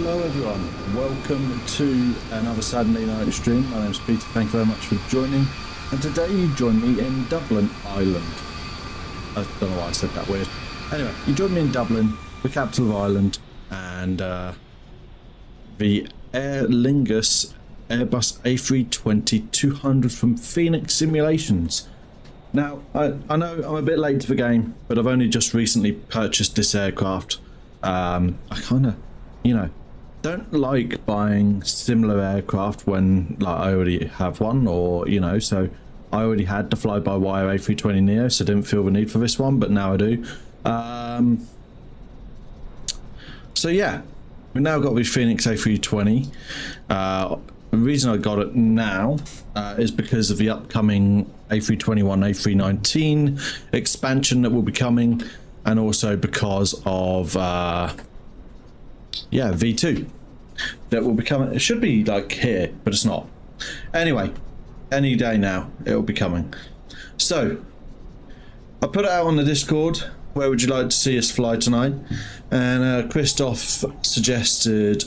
Hello everyone, welcome to another Saturday night stream. My name's Peter, thank you very much for joining. And today you join me in Dublin, Ireland. I don't know why I said that weird. Anyway, you join me in Dublin, the capital of Ireland, and the Aer Lingus Airbus A320-200 from Fenix Simulations. Now, I know I'm a bit late to the game, but I've only just recently purchased this aircraft. I kind of, you know, don't like buying similar aircraft when like I already have one, or you know, so I already had the fly-by-wire A320neo, so I didn't feel the need for this one, but now I do. So yeah, we've now got the Fenix A320. The reason I got it now is because of the upcoming A321, A319 expansion that will be coming, and also because of yeah, V2 that will be coming. It should be like here, but it's not. Anyway, any day now it will be coming. So I put it out on the Discord, where would you like to see us fly tonight, and Christoph suggested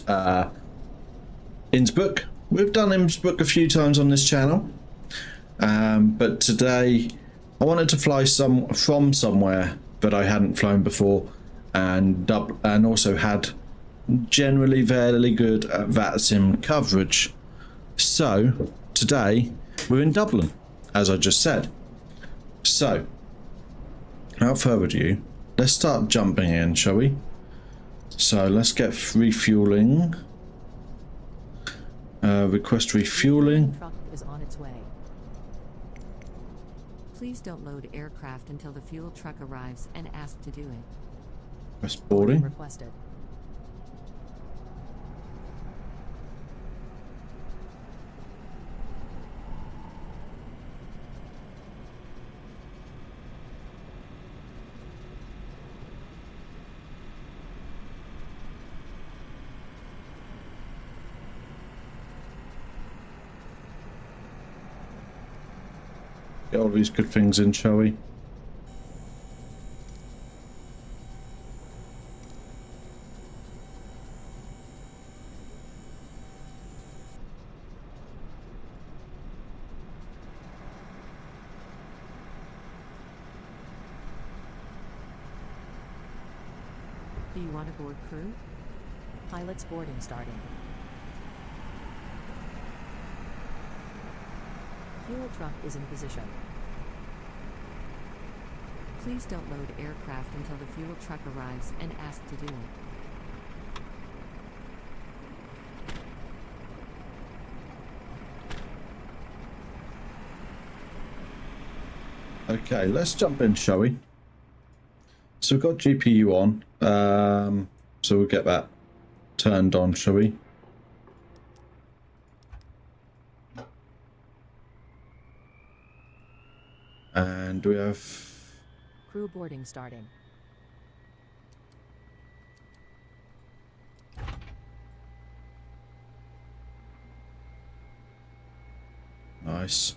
Innsbruck. We've done Innsbruck a few times on this channel, but today I wanted to fly from somewhere that I hadn't flown before, and also had generally fairly good Vatsim coverage. So today we're in Dublin, as I just said. So without further ado, let's start jumping in, shall we? So let's get refueling. Request refueling. Truck is on its way. Please don't load aircraft until the fuel truck arrives and ask to do it. Request boarding. Requested. Get all these good things in, shall we? Do you want to board crew? Pilots boarding starting. Fuel truck is in position. Please don't load aircraft until the fuel truck arrives and ask to do it. Okay, let's jump in, shall we? So we've got GPU on, so we'll get that turned on, shall we? And we have crew boarding starting. Nice.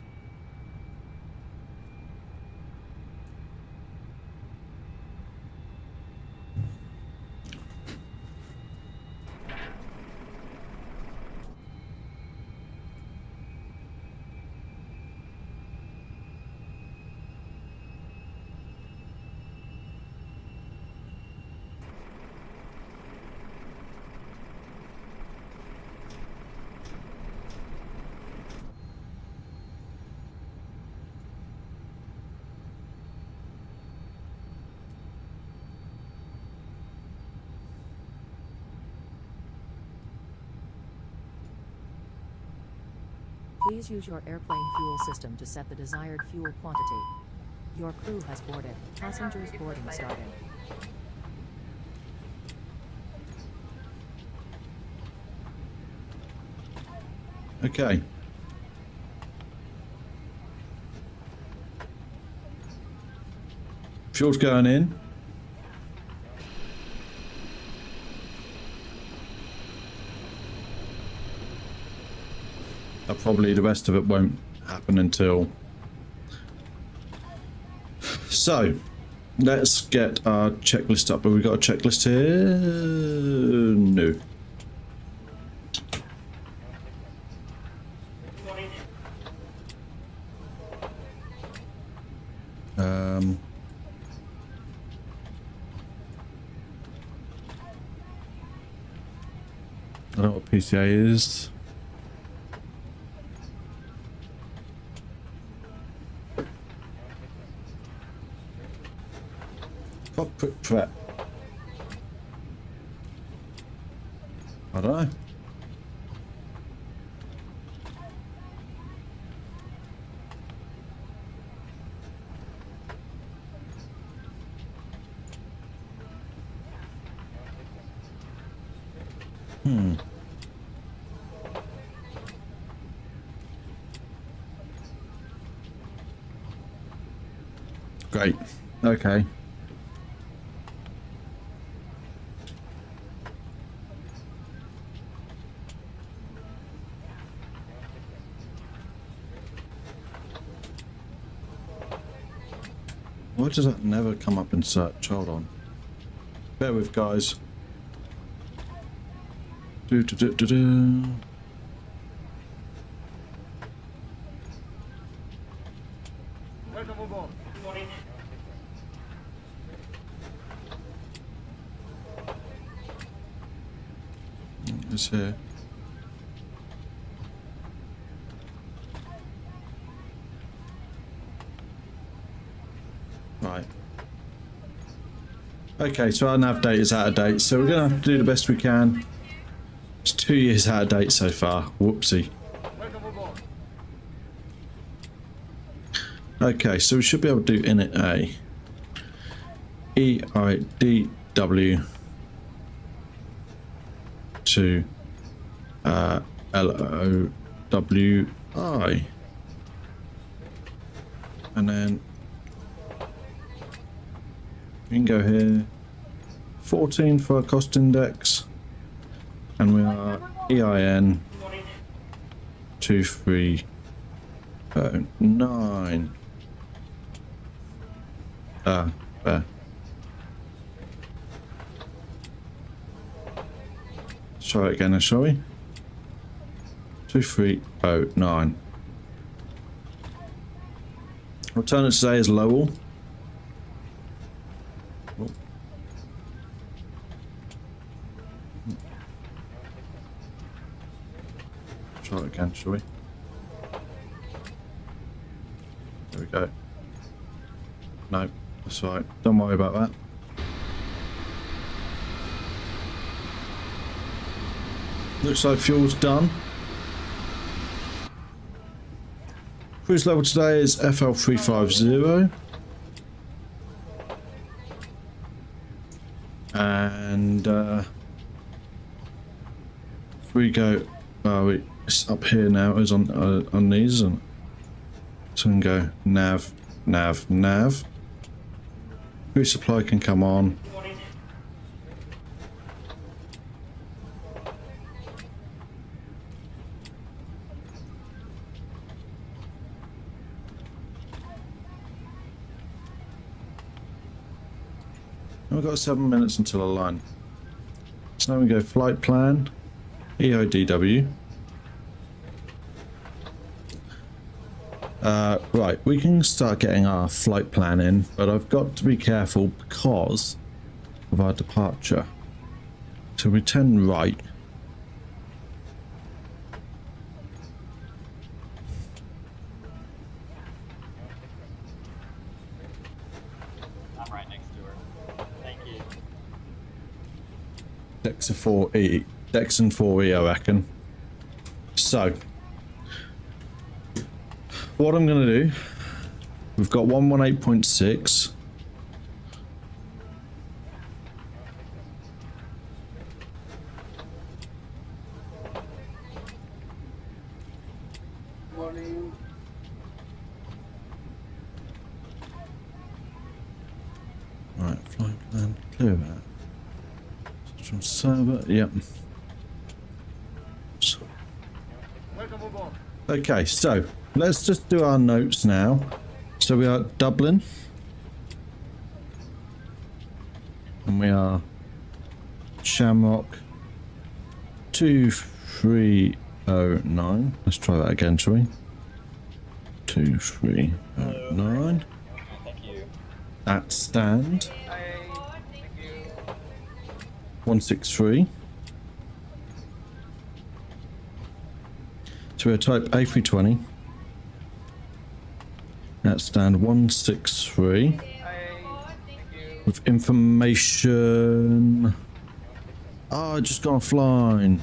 Please use your airplane fuel system to set the desired fuel quantity. Your crew has boarded. Passengers boarding starting. Okay. Fuel's going in. Probably the rest of it won't happen until. So let's get our checklist up. Have we got a checklist here? No. I don't know what PCA is. Cockpit prep. I don't know. Great. Okay. Why does that never come up in search? Hold on. Bear with, guys. Do. Welcome aboard. Good morning. It's here. Right. Okay, so our nav date is out of date, so we're going to have to do the best we can. It's 2 years out of date so far. Whoopsie. Welcome aboard. Okay, so we should be able to do init A. EIDW to LOWI. And then we can go here. 14 for our cost index. And we are EIN 2309. There. Let's try it again, shall we? 2309. Alternate today is Lowell. Oh. Try it again, shall we? There we go. No, that's right. Don't worry about that. Looks like fuel's done. Cruise level today is FL350. And if we go, it's up here now. It's on these, isn't it? So we can go nav. Cruise supply can come on. We've got 7 minutes until Airline. So now we go flight plan, EIDW. Right, we can start getting our flight plan in, but I've got to be careful because of our departure. So we turn right. I'm right next to her. Thank you. Dex and 4E, Dex and 4E, I reckon. So, what I'm going to do, we've got 118.6. Morning. Right, flight plan, clear that. From server, yep. Welcome aboard. Okay, so let's just do our notes now. So we are at Dublin. And we are Shamrock 2309. Let's try that again, shall we? 2309. Thank you. at stand 163. So we're type A320 at stand 163 with information. Oh, I just gone offline.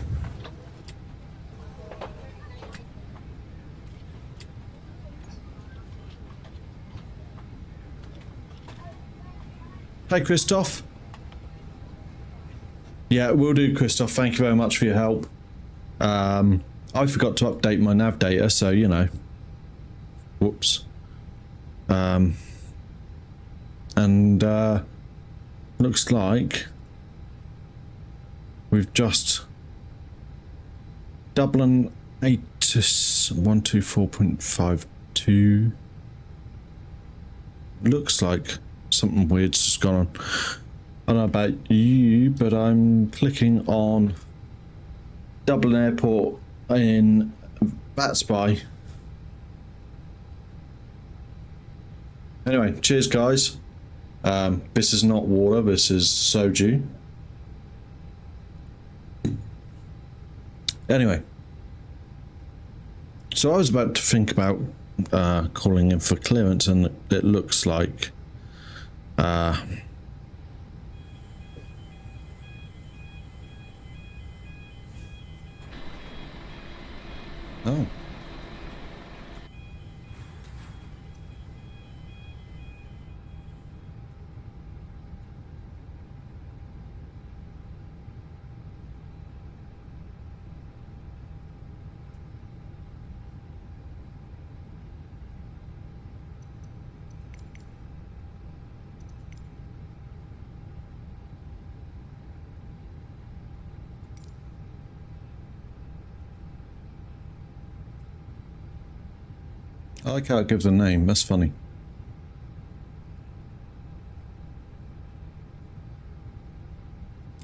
Hey, Christoph. Yeah, will do, Christoph. Thank you very much for your help. I forgot to update my nav data, so you know. Whoops. And looks like we've just Dublin 124.52. Looks like something weird's just gone on. I don't know about you, but I'm clicking on Dublin Airport in Vatsim. Anyway, cheers guys. This is not water, this is soju. Anyway, so I was about to think about calling in for clearance, and it looks like oh. I like how it gives a name, that's funny.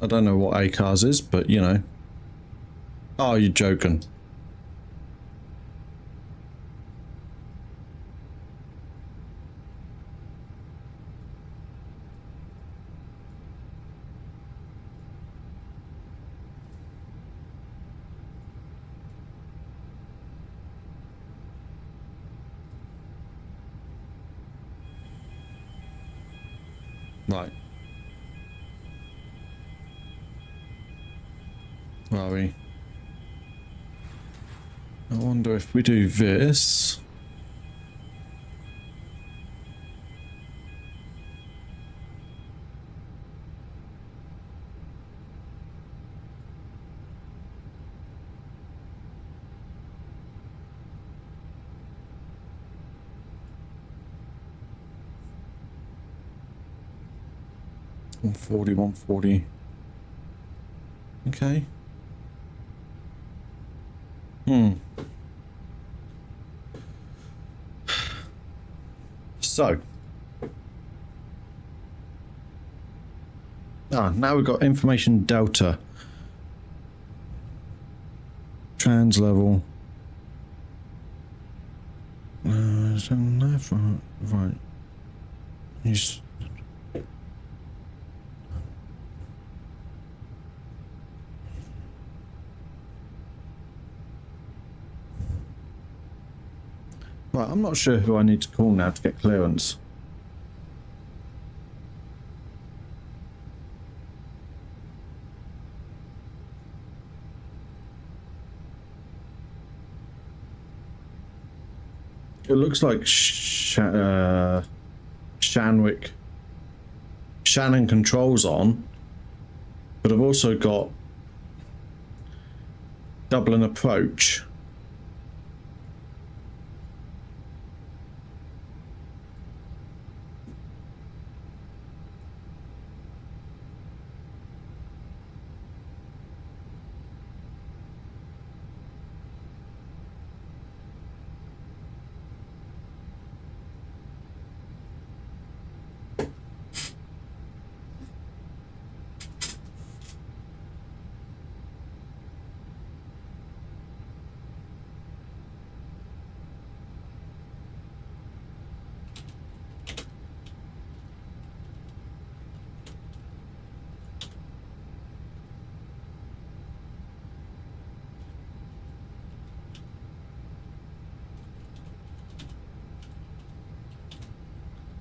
I don't know what ACARS is, but you know. Oh, you're joking. Right. Where are we? I wonder if we do this. One 140. Okay. So. Now we've got information delta. Trans level. Left, right. He's. Right, I'm not sure who I need to call now to get clearance. It looks like Shannon controls on, but I've also got Dublin approach.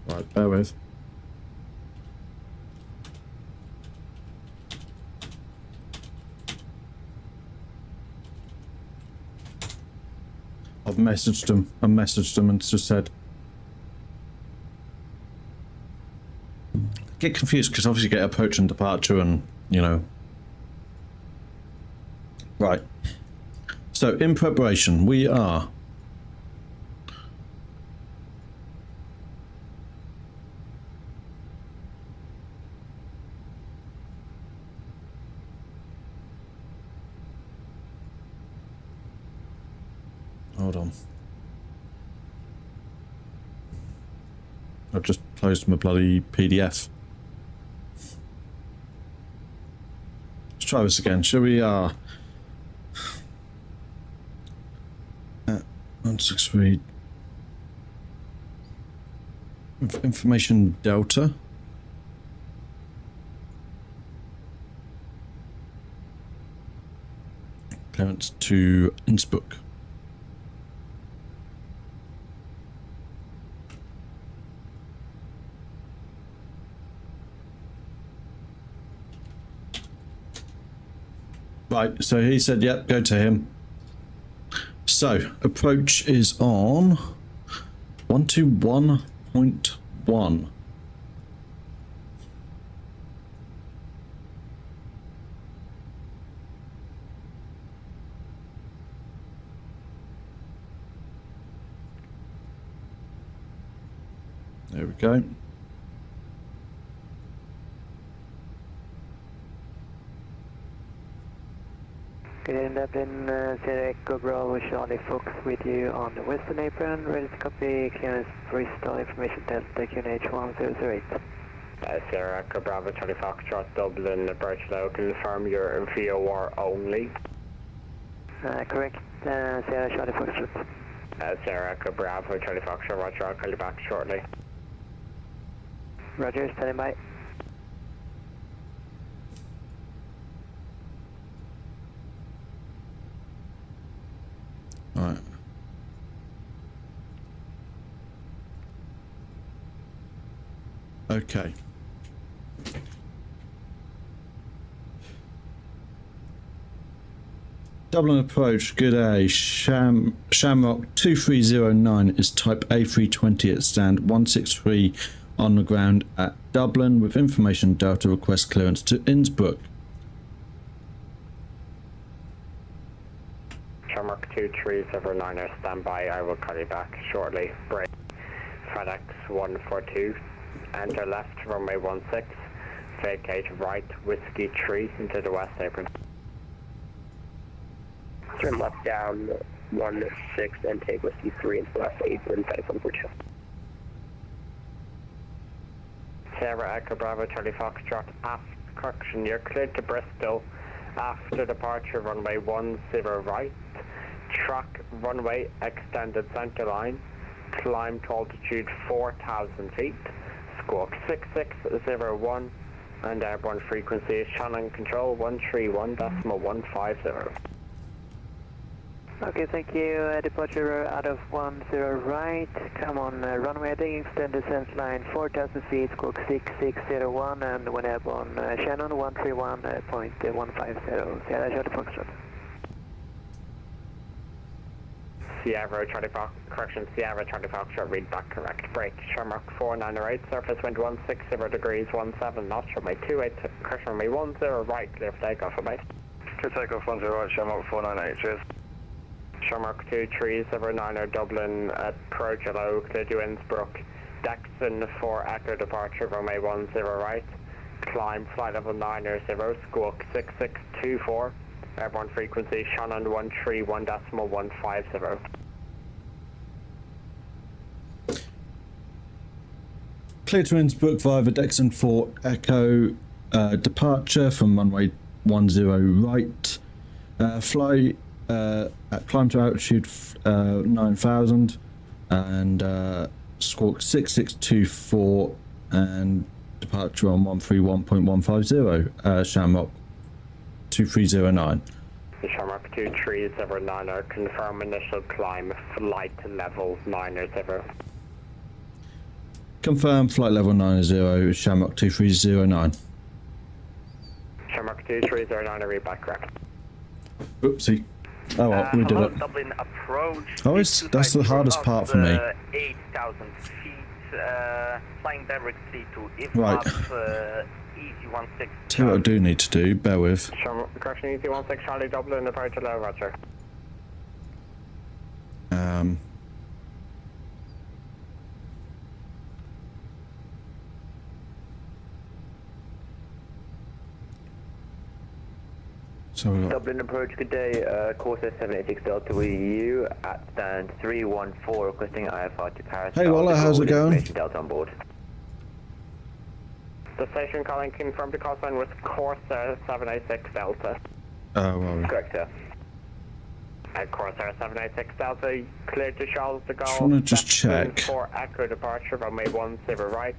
Right, bear with. I've messaged them. I messaged them and just said. Get confused because obviously you get approach and departure and, you know. Right. So in preparation, we are. Hold on. I've just closed my bloody PDF. Let's try this again. Shall we? 163 information delta. Clearance to Innsbruck. Right, so he said, yep, go to him. So, approach is on 121.1. There we go. Good Dublin, Sierra Echo Bravo Charlie Fox with you on the western apron, ready to copy, clearance Bristol information Delta QNH 1008. Sierra Echo Bravo Charlie Fox, Dublin, Birchlow, confirm your VOR only. Correct, Sierra Charlie Fox. Sierra Echo Bravo Charlie Fox, Roger, I'll call you back shortly. Roger, standing by. Right. Okay. Dublin approach, good day. Shamrock 2309 is type A320 at stand 163 on the ground at Dublin with information Delta request clearance to Innsbruck. Shamrock 2309 standby, I will call you back shortly. Break. FedEx 142, enter left runway 16, vacate right Whiskey 3 into the west apron. Turn left down 16 and take Whiskey 3 into the west apron, 5142. Sierra Echo Bravo Charlie Foxtrot, correction, you're cleared to Bristol after departure runway 10 right, track runway extended center line, climb to altitude 4,000 feet, squawk 6601, and airborne frequency is channel control 131.150. Okay, thank you. Departure out of 10 right. Come on, runway heading, extended descent line 4,000 feet, squawk 6601, and when airborne, Shannon 131.150. Sierra Charlie Foxtrot. Sierra Charlie Fox, correction, Sierra Charlie Foxtrot, read back correct. Break, Shamrock 498, surface wind 160 degrees 17 knots, runway 28, correction, runway 10 right, clear for takeoff, right? Clear takeoff 10 right, Shamrock 498, cheers. Shamrock 2309 Dublin, approach hello, clear to Innsbruck. Dexon for Echo departure, runway 10 right. Climb flight level 90, squawk 6624. Airborne frequency Shannon 131.150. Clear to Innsbruck via the Dexon 4 Echo departure from runway 10 right. Climb to altitude 9,000 and squawk 6624 and departure on 131.150 Shamrock 2309. Shamrock 2309 confirm initial climb flight level 90. Confirm flight level 90, Shamrock 2309. Shamrock 2309, read back correct. Oopsie. Oh well, we did hello, it. Dublin approach. Oh, that's the hardest part for me. 8,000 feet, flying directly to Right. Easy 16. Tell you what I do need to do, bear with. Shamrock, correction, Easy 16 Charlie, Dublin, approach to low, roger. So we got Dublin approach, good day. Course 786 Delta EU at stand 314, requesting IFR to Paris. Hey, Waller, how's it going? Delta on board. The station calling confirmed the call sign was Corsair 786 Delta. oh well. Correct, sir. At Corsair 786 Delta, cleared to Charles de Gaulle. Just wanna just check. For Echo departure, runway 10 right.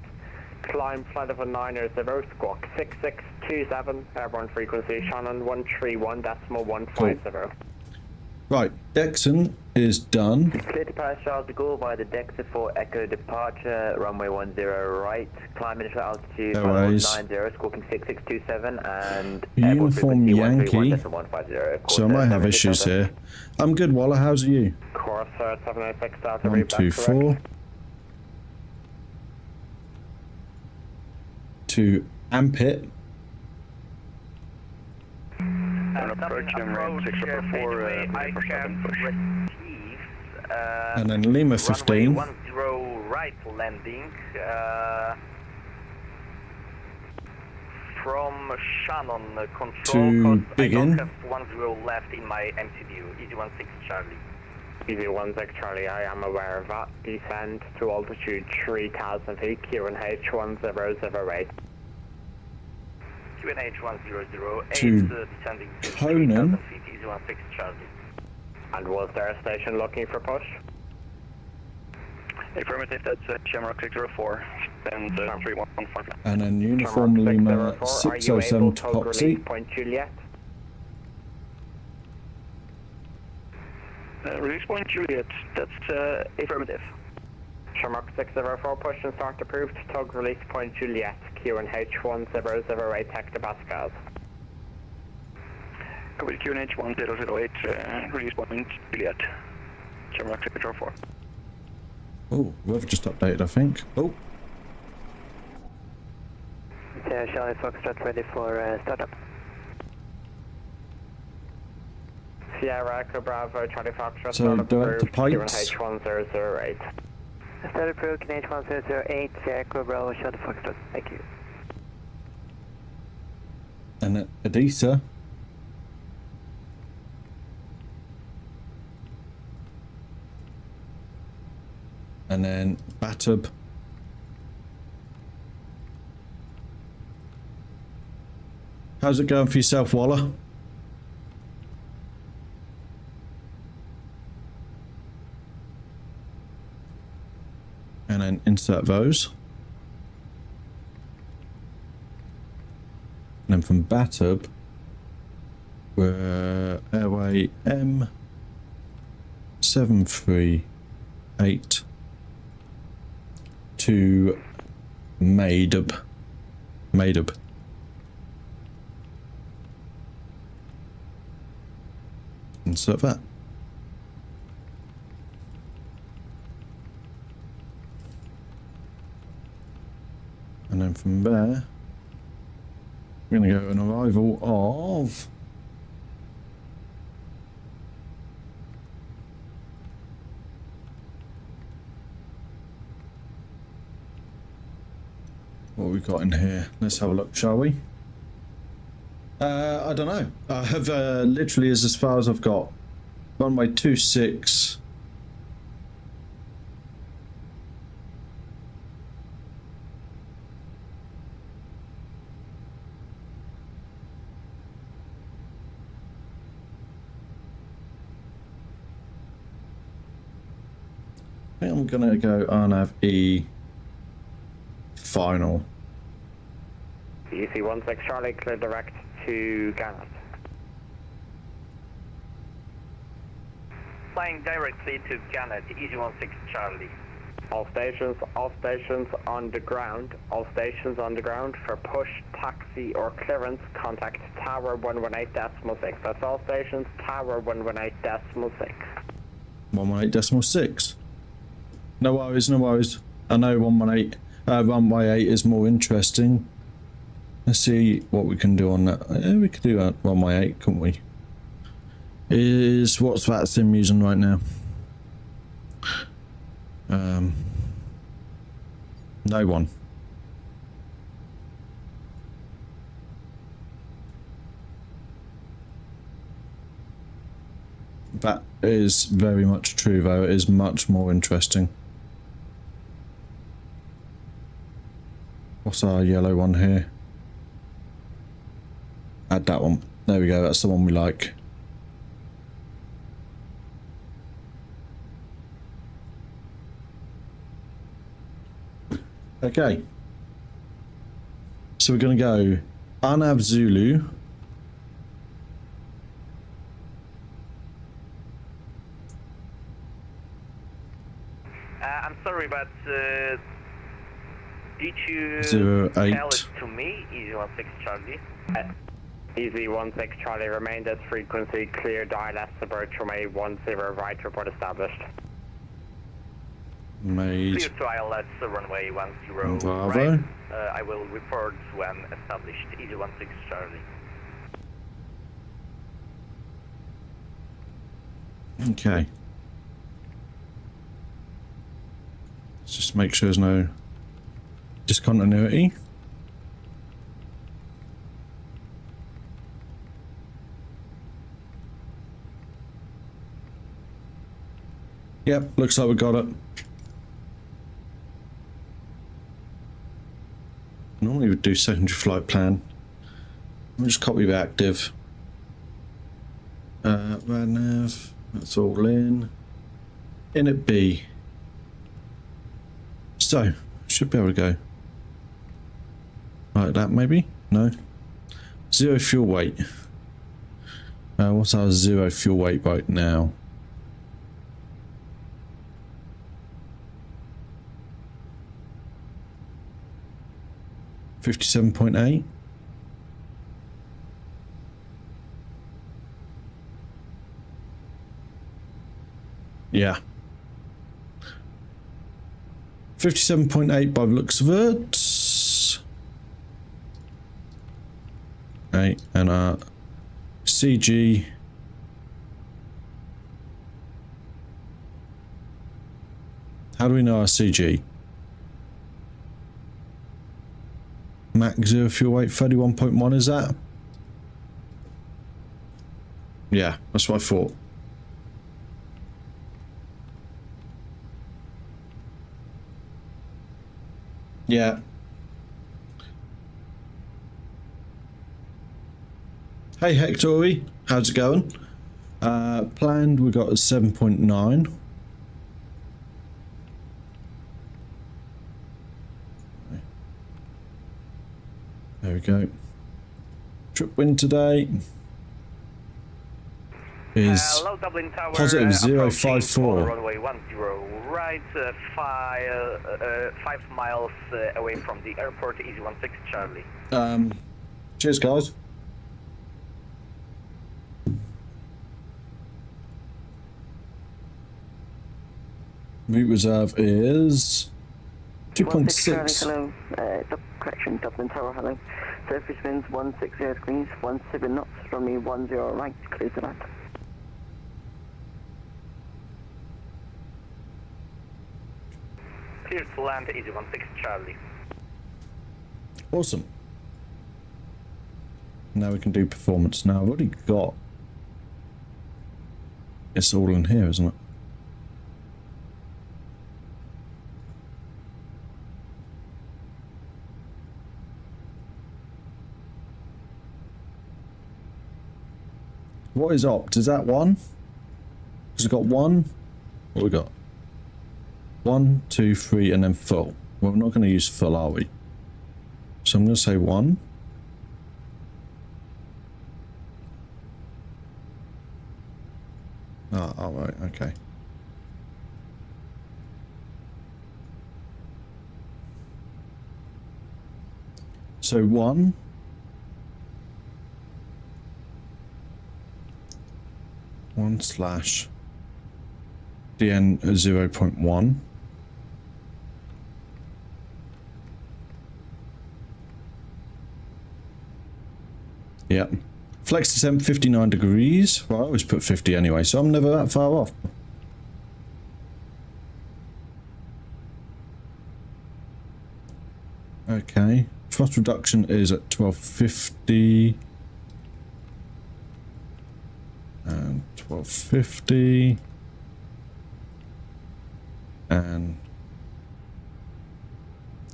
Climb flight level 90, squawk 6627, airborne frequency Shannon 131.150. Right, Dexon is done. Clear to Paris Charles de Gaulle via the Dexa for Echo departure, runway 10 right. Climb initial altitude Airways. 90, squawking 6627 and Uniform Yankee. 131.150. So I might have issues here. I'm good, Waller. How's you? Corsair 786 Delta, read back 124. correct. To Ampit. Approach, approach, Fenway, I have received, And then Lima 15. runway 10 right landing, from Shannon control, To cause I begin. don't have 10 left in my MTBU, Easy 16 Charlie. Easy 16 Charlie, I am aware of that. Descend to altitude 3000 feet, QNH 1008. QNH 1008, To descending to Conan. 3000 feet, Easy 16 Charlie. And was there a station looking for push? Affirmative, that's Shamrock 604, and 3115. And then Uniform Lima 607 to Foxy. Point Juliet? Release point Juliet, that's affirmative. Shamrock 604, push and start approved. Tug release point Juliet, QNH 1008 hectopascals. Copy QNH 1008, release point Juliet. Shamrock 604. Oh, we've just updated, I think. Oh, Charlie Foxtrot ready for startup. Sierra Echo Bravo, Charlie Foxtrot, So start do I have approved. the pipes? QNH 1008. Start approved, QNH 1008, Echo Bravo, Charlie Foxtrot. Thank you. and then Adisa. And then Batub. How's it going for yourself, Waller? And then insert those. And then from Batub, we're airway M738 to Maydub. Insert that. And then from there, we're going to go an arrival of what we got in here. Let's have a look, shall we? I don't know. I have literally as far as I've got. Runway 26. I think I'm gonna go RNAV E final. EC 16 Charlie, clear direct to Gannett. Flying directly to Gannett, Easy 16 Charlie. All stations on the ground. All stations on the ground. For push, taxi, or clearance, contact Tower 118.6. That's all stations, Tower 118.6. 118.6. No worries, no worries. I know 118, runway 8 is more interesting. Let's see what we can do on that. Yeah, we could do that runway 8, couldn't we? What's Vatsim using right now? No one. That is very much true, though. It is much more interesting. What's our yellow one here? Add that one. There we go. That's the one we like. Okay. So we're going to go Arnav Zulu. I'm sorry, but did you 08. tell it to me, Easy 16 Charlie? Easy 16 Charlie, remained at frequency, clear, dial S, approach runway 10 right, report established. Made. Clear to ILS, runway 10 Bravo. right. I will report when established, Easy 16 Charlie. Okay. Let's just make sure there's no discontinuity. Yep, looks like we got it. Normally we'd do secondary flight plan. We'll just copy the active. RADNAV, that's all in. In at B. So, should be able to go. Like that maybe? No. 0 fuel weight. What's our 0 fuel weight right now? $57.8. Yeah. 57.8 by the looks of it. 8 and our CG. How do we know our CG? Max 0 fuel weight 31.1, is that? Yeah, that's what I thought. Yeah. Hey Hectory, how's it going? Planned we got a 7.9. There we go. Trip wind today is Hello, Dublin Tower, positive 054. Runway 10 right, 5 miles away from the airport, Easy 16 Charlie. Cheers guys. Route reserve is 2.6. Hello, correction, Dublin Tower, hello. Surface winds 160 degrees, 17 knots, runway 10 right, clear to that. Clear to land, Easy 16 Charlie. Awesome. Now we can do performance. Now I've already got. It's all in here, isn't it? What is opt? Is that 1? Because we've got 1. What we got? 1, 2, 3, and then full. Well, we're not going to use full, are we? So I'm going to say 1. Ah, all right, okay. So 1. /DN 0.1. Yep. Flex descent 59 degrees. Well, I always put 50 anyway, so I'm never that far off. Okay. Thrust reduction is at 1250. And 1250. And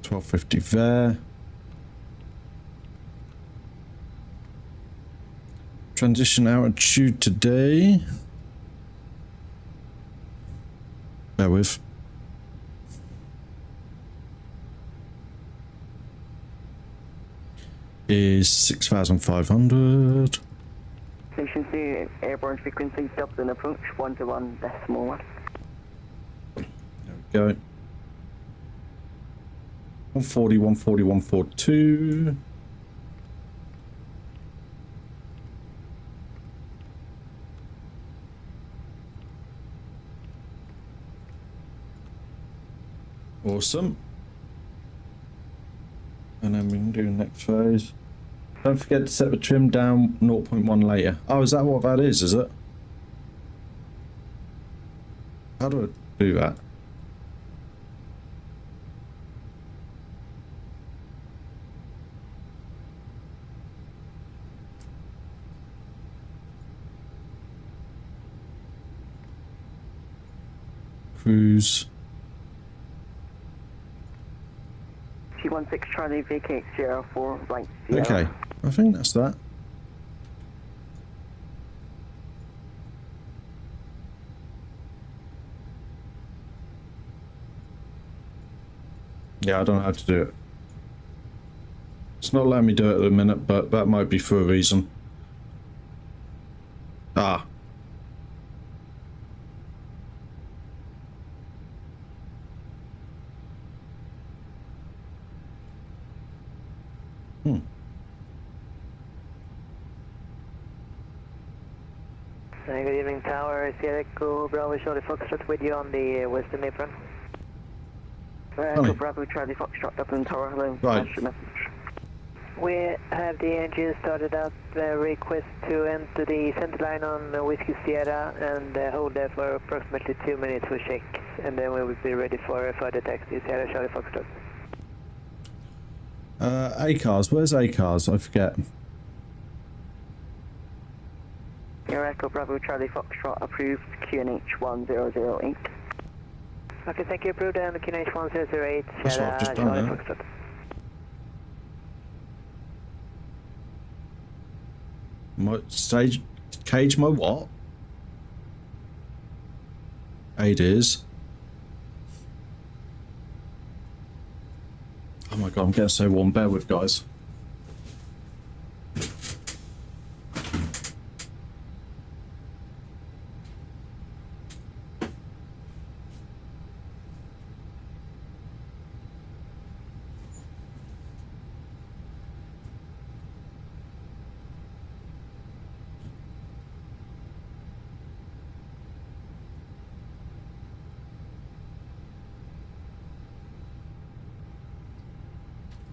1250 there. Transition altitude today. Bear with. Is 6,500. Station 2, airborne frequency, Dublin approach, 121.1. There we go. 140, 140, 142. Awesome. And then we can do the next phase. Don't forget to set the trim down 0.1 later. Oh, is that what that is it? How do I do that? Cruise. 216 Charlie vacate 04 right 0. Okay, I think that's that. Yeah, I don't know how to do it. It's not letting me do it at the minute, but that might be for a reason. Ah. Good evening, Tower. Sierra Echo Bravo Charlie Foxtrot with you on the western apron. Echo Bravo Charlie Foxtrot up in Tower. Hello. Right. We have the engine started up. Request to enter the center line on Whiskey Sierra and hold there for approximately 2 minutes for check, and then we will be ready for further taxi. Sierra Charlie Foxtrot. ACARS. Where's ACARS? I forget. Echo Bravo Charlie Foxtrot approved QNH 1008. Okay, thank you. Approved and QNH 1008. That's what I've just done now. Foxtrot. My stage cage, my what? ADIS. Oh my god, I'm getting so warm. Bear with, guys.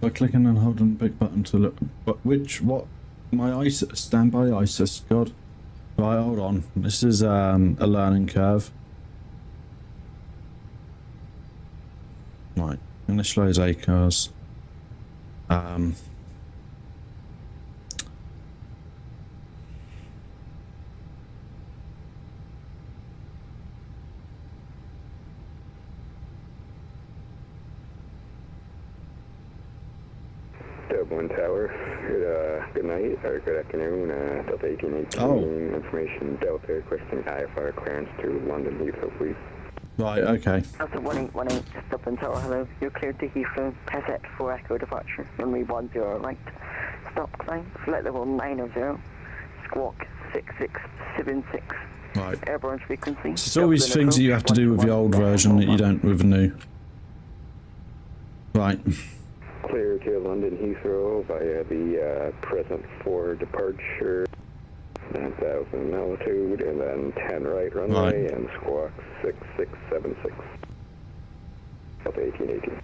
By clicking and holding the big button to look, but what? My ISIS, standby ISIS, God. Right, hold on. This is a learning curve. Right, initialize ACARS. Dublin Tower, good night, or good afternoon, Delta 1818, information Delta requesting IFR clearance to London Heathrow, please. Right, okay. Delta 1818, Dublin Tower, hello. You're cleared to Heathrow, set for Echo departure, runway 10 right. Stop climb, flight level 900, squawk 6676. Right. Airborne frequency. It's always things that you have to do with the old version that you don't with the new. Right. clear to London Heathrow via the present for departure. 9,000 altitude, and then 10 right runway, and squawk 6676. Up 1818.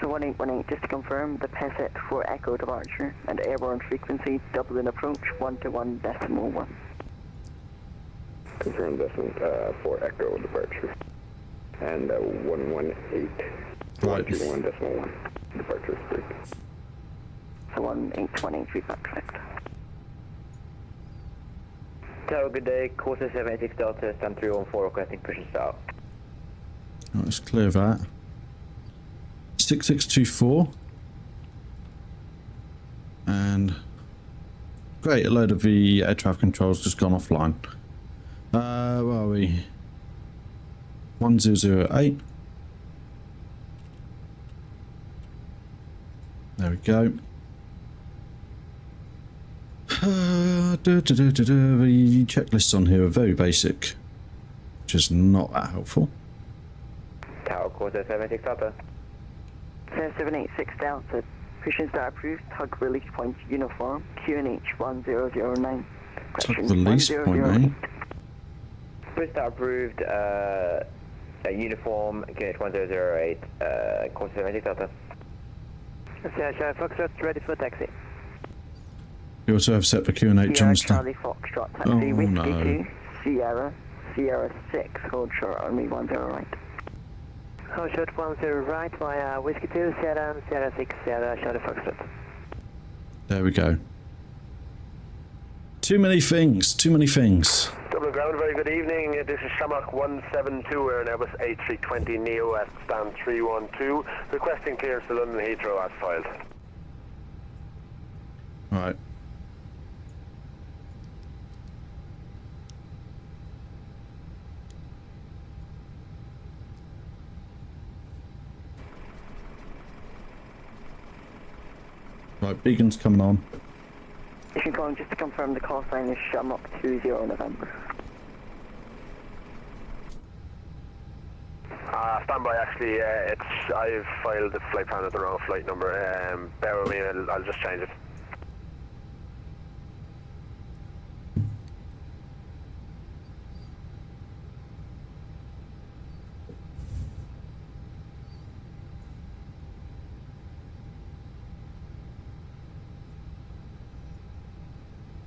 So 1818, just to confirm, the PSET for Echo departure and airborne frequency Dublin approach 121.1. Confirm decimal for Echo departure. And 118. Right. 121.1. Departure break. So 1820 feedback correct. Tower, good day. Quarter 786 Delta, stand 314, requesting push and start. Right, let's clear that. 6624. And great, a load of the air traffic controls just gone offline. Where are we? 1008. There we go. The checklists on here are very basic, which is not that helpful. Tower, quarter 786 Delta. 786 Delta, push and start approved, tug release point uniform, QNH 1009. Tug release point, eh? Push start approved, uniform, QNH 1008, quarter 786 Delta. Charlie Foxtrot, ready for taxi. You also have set for QNH on the Charlie stand. Foxtrot, taxi, Oh, Whiskey no. 2, Sierra, Sierra 6, hold short on me 10 right. Hold short 10 right via Whiskey 2, Sierra, Sierra 6, Sierra, Charlie Foxtrot. There we go. Too many things, too many things. Dublin ground, very good evening. This is Shamrock 172. We're in Airbus A320neo at stand 312, requesting clearance to London Heathrow as filed. Right. Right, beacon's coming on. If you're calling just to confirm, the call sign is Shamrock 20 November. Stand by, actually, I've filed the flight plan at the wrong flight number. Bear with me, I'll just change it.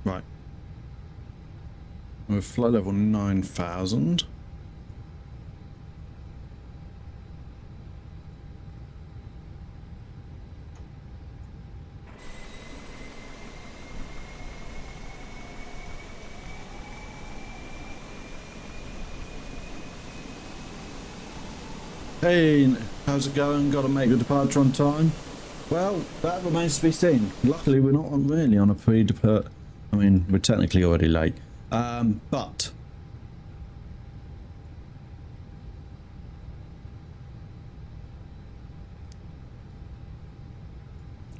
Right. We're flight level 9000. Hey, how's it going? Got to make the departure on time? Well, that remains to be seen. Luckily, we're not really on a pre-depart. I mean, we're technically already late. But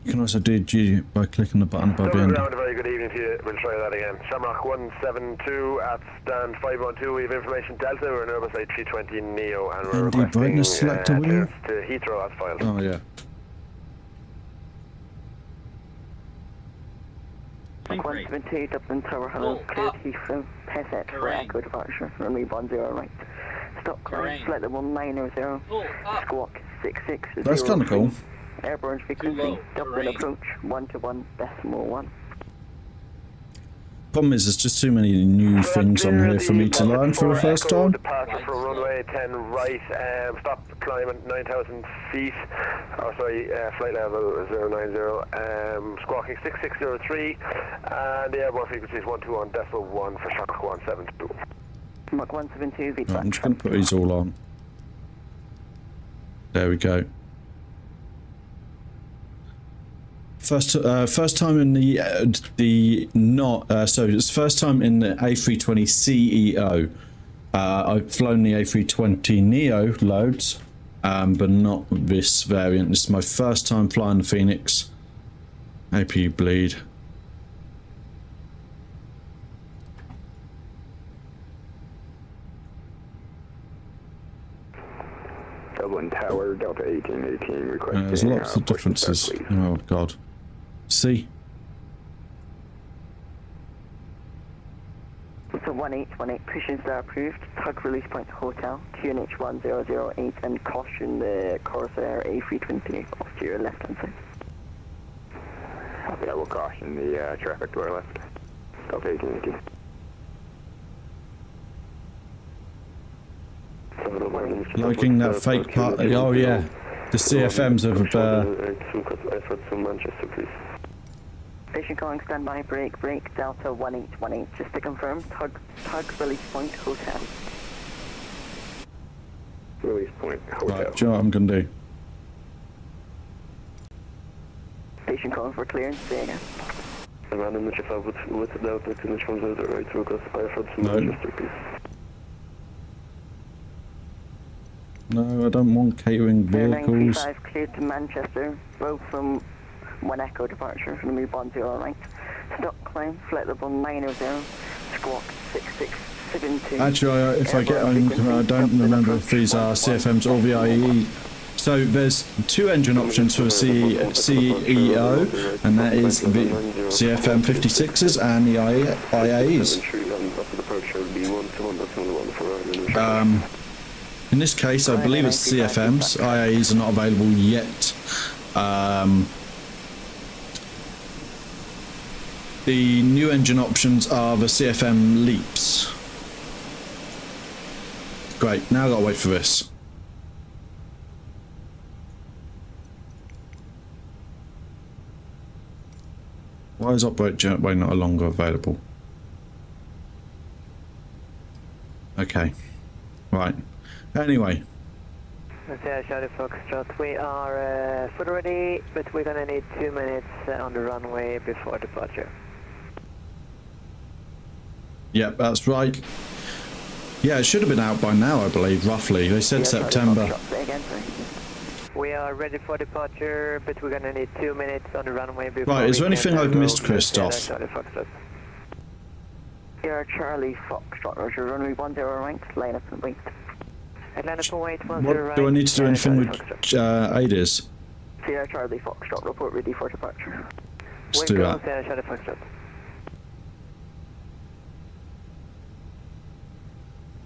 you can also do G by clicking the button above the Dublin end. ground, a very good evening to you. We'll try that again. Shamrock 172 at stand 512. We have information Delta. We're in Airbus A320neo and we're ND requesting brightness selector wheel. clearance to Heathrow as filed. Oh yeah. Mach 172 Dublin Tower Hello, cleared Heathrow, PSET for Echo departure, runway 10 right. Stop climb, flight level 900, squawk 66. That's kind of cool. Airborne frequency, Dublin approach 121.1. Problem is, there's just too many new things on here for me to learn for the first time. Departure from runway 10 right, stop climb at 9,000 feet, flight level 090, squawking 6603, and the airborne frequency is 121.1 for Shamrock 172. Mach 172, Right, I'm just going to put these all on. There we go. First time in it's first time in the A320 CEO. I've flown the A320 Neo loads, but not this variant. This is my first time flying the Fenix. AP bleed. 1 tower, Delta 1818 requesting. There's lots of differences. Oh god. See? So 1818, pushing are approved, tug release point hotel, QNH 1008, and caution the Corsair A320 off to your left hand side. Yeah, we'll caution the traffic to our left. Delta 1818. Liking that fake part. Oh yeah. The CFMs of Manchester, please. Station calling standby, break, Delta 1818. Just to confirm, tug release point hotel. Release point hotel. Right, do you know what I'm going to do? Station calling for clearance, say again. I'm running with Delta QNH 1008 to request Vatsim Manchester, please. No, I don't want catering vehicles. 935 cleared to Manchester, both from 1 Echo departure from the move 10 right. Stop climb, flight level 900, squawk 6672. Actually, if I get on, I don't remember if these are CFMs or VIE. So there's 2 engine options for the CEO, and that is the CFM 56s and the IAEs. In this case, I believe it's CFMs. IAEs are not available yet. The new engine options are the CFM Leaps. Great, now I've got to wait for this. Why is Operate Jetway not longer available? Okay, right. Anyway. Charlie Foxtrot, we are foot ready, but we're gonna need 2 minutes on the runway before departure. Yep, that's right. Yeah, it should have been out by now, I believe, roughly. They said September. We are ready for departure, but we're gonna need 2 minutes on the runway before. Right, is there anything I've missed, Christoph? Sierra Charlie Foxtrot, Roger, runway 10 right, line up and wait. What, do I need to do anything with ADIS? Sierra Charlie Foxtrot, report ready for departure. Let's do that. Sierra Charlie Foxtrot.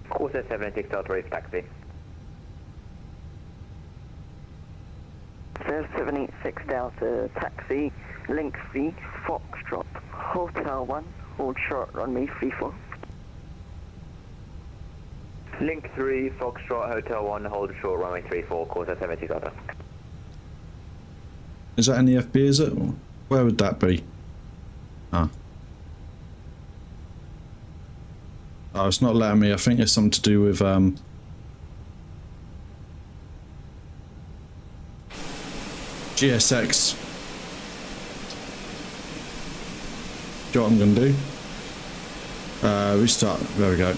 Corsair 76 Delta Reef taxi. Sierra 786 Delta taxi, link 3, Foxtrot, Hotel 1, hold short runway 34. Link 3, Foxtrot, Hotel 1, hold short runway 34, Corsair 76 Delta. Is that NEFB, is it? Where would that be? Ah. Oh, it's not letting me. I think it's something to do with GSX. Do you know what I'm going to do? Restart. There we go.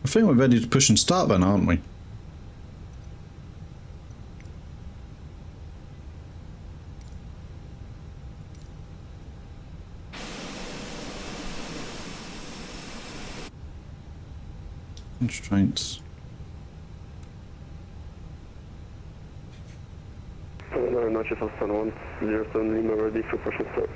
I think we're ready to push and start then, aren't we? Constraints. Notch Fast 107 Lima ready for push and start.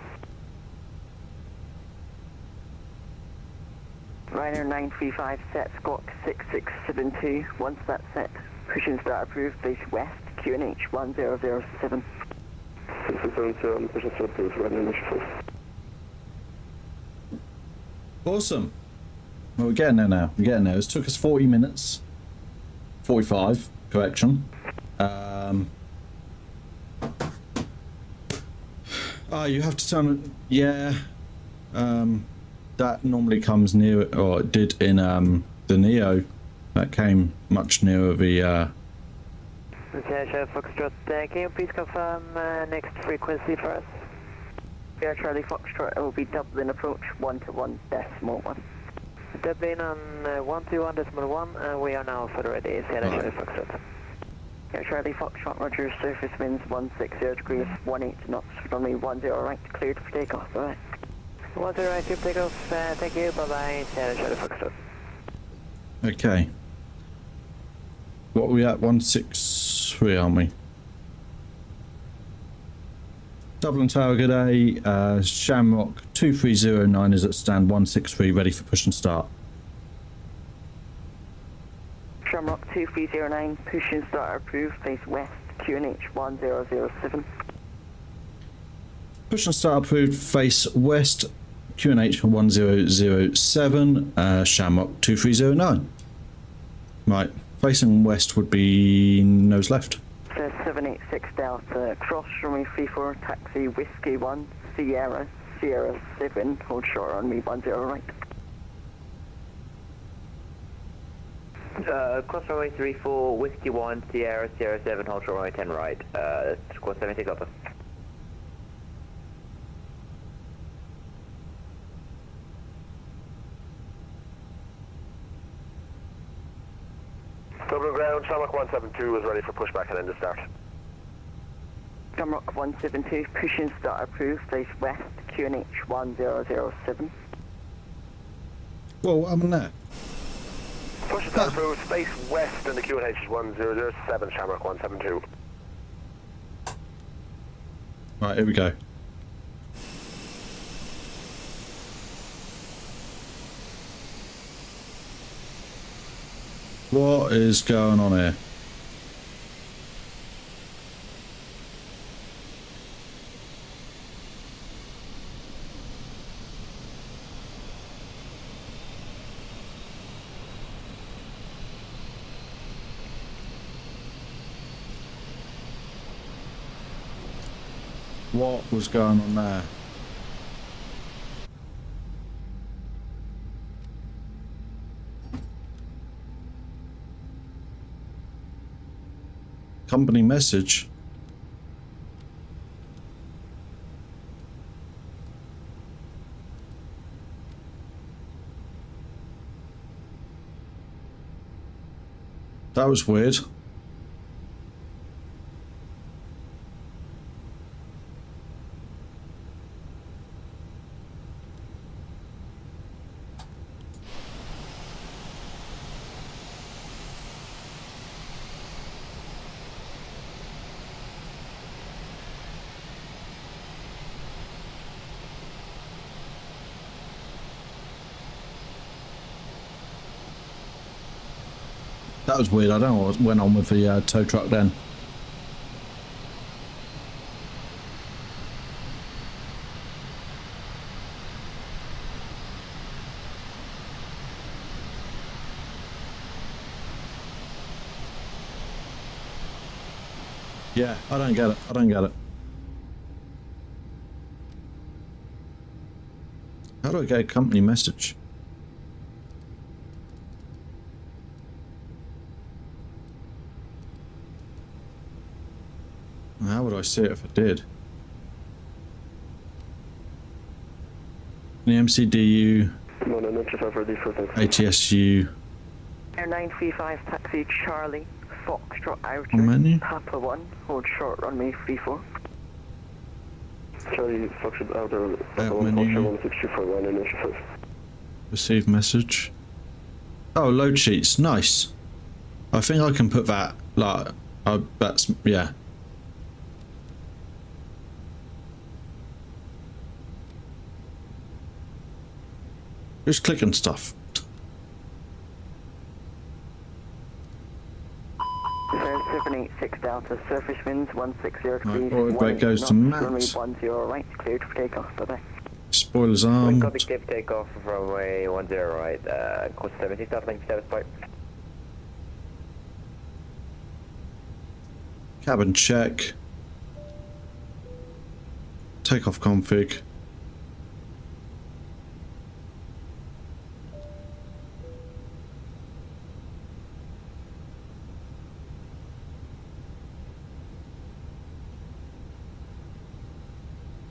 Ryanair 935 set, squawk 6672. Once that's set, push and start approved, base west, QNH 1007. 6677, push and start approved, Ryanair Notch Fast. Awesome. Well, we're getting there now. We're getting there. It took us 40 minutes. 45, correction. Oh, you have to turn it. Yeah. That normally comes near, or it did in the Neo. That came much nearer the. Foxtrot, can you please confirm next frequency for us? Yeah, Charlie Foxtrot, it will be Dublin approach 121.1. Dublin on 121.1, and we are now for the ready. Charlie Foxtrot. Yeah, Charlie Foxtrot, Roger, surface winds 160 degrees, 18 knots, runway 10 right, cleared for takeoff, alright. Water right, tube takeoff. Thank you. Bye-bye. Charlie Foxtrot. Okay. What are we at? 163, aren't we? Dublin Tower, good day. Shamrock 2309 is at stand 163, ready for push and start. Shamrock 2309, push and start approved, face west, QNH 1007. Push and start approved, face west, QNH 1007, Shamrock 2309. Right, facing west would be nose left. 786 Delta, cross runway 34, taxi Whiskey 1, Sierra 7, hold short on me 10 right. Cross runway 34, Whiskey 1, Sierra 7, hold short runway 10 right. Squad 70 Delta. Dublin ground, Shamrock 172 is ready for pushback and end of start. Shamrock 172, push and start approved, face west, QNH 1007. Whoa, I'm on there. Push and start approved, space west in the QNH is 1007, Shamrock 172. Right, here we go. What is going on here? What was going on there? Company message. That was weird. That was weird. I don't know what went on with the tow truck then. Yeah, I don't get it. I don't get it. How do I get a company message? How would I see it if I did? The MCDU, ATSU. Air 935 taxi Charlie, Foxtrot Menu? Outer, Papa 1, hold short runway 34. Charlie, Foxtrot Outer, Papa 1, menu. Foxtrot 164, and 95. Receive message. Oh, load sheets, nice. I think I can put that, like, that's, yeah. Just clicking stuff. 786 Delta, surface winds 16 degrees. Right, that goes to max. Runway 10 right, cleared for takeoff. Bye bye. Spoilers armed. Got the give takeoff from runway 10 right. Course 70 start link service point. Cabin check. Takeoff config.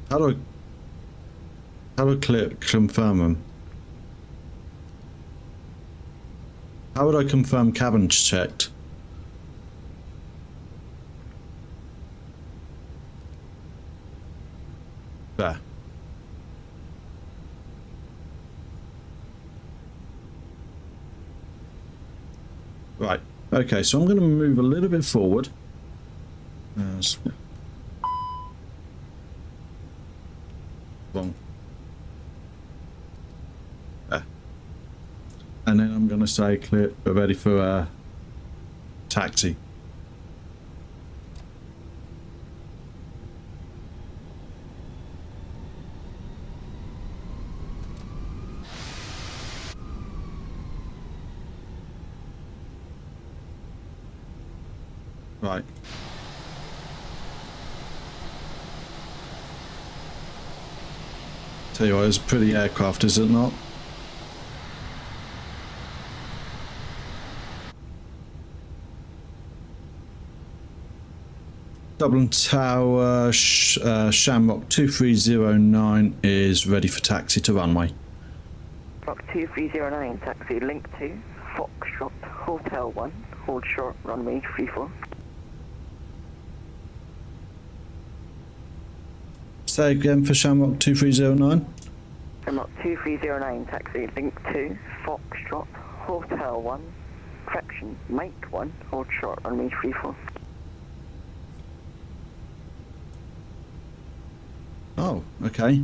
How do I confirm them? How would I confirm cabins checked? There. Right. Okay, so I'm going to move a little bit forward. Wrong. And then I'm going to say clear, ready for taxi. Right. Tell you what, it's a pretty aircraft, is it not? Dublin Tower, Shamrock 2309 is ready for taxi to runway. Rock 2309, taxi link 2, Foxtrot, Hotel 1, hold short, runway 34. Say again for Shamrock 2309. Shamrock 2309, taxi link 2, Foxtrot, Hotel 1, correction, Mike 1, hold short, runway 34. Oh, okay.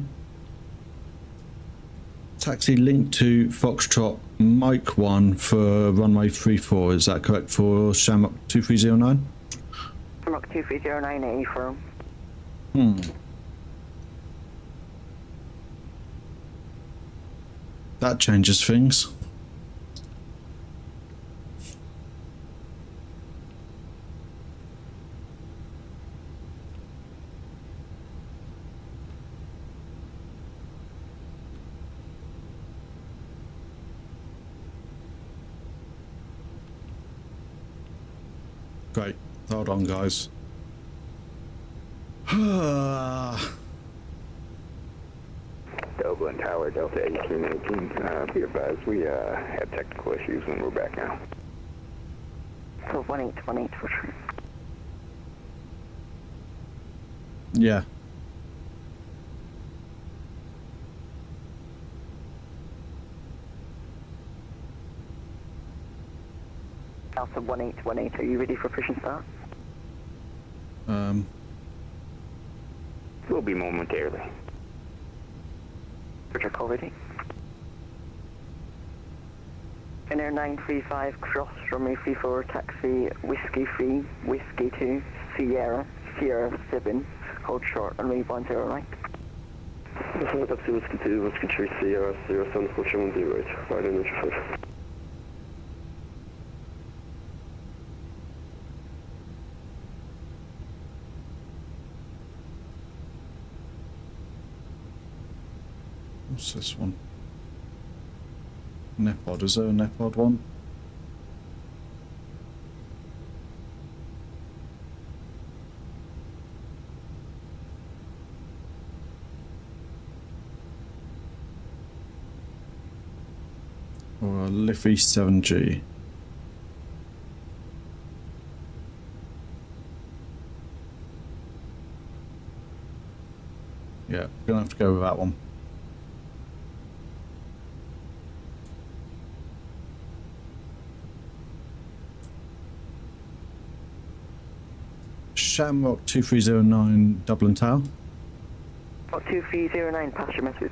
Taxi link to Foxtrot Mike 1 for runway 34, is that correct for Shamrock 2309? Shamrock 2309, A firm. That changes things. Great. Hold on, guys. Dublin Tower, Delta 1818. Be advised, we had technical issues and we're back now. So 1818 for sure. Yeah. Alpha 1818, are you ready for push and start? We'll be momentarily. Roger, call ready. Air 935, cross runway 34, taxi, Whiskey 3, Whiskey 2, Sierra, Sierra 7, hold short, runway 10 right. Taxi Whiskey 2, Whiskey 3, Sierra, Sierra 7, hold short 10 right. Fire in 5. What's this one? Nepod, is there a Nepod one? Or a Liverys 7G? Yeah, gonna have to go with that one. Shamrock 2309 Dublin Tower. 2309, pass your message.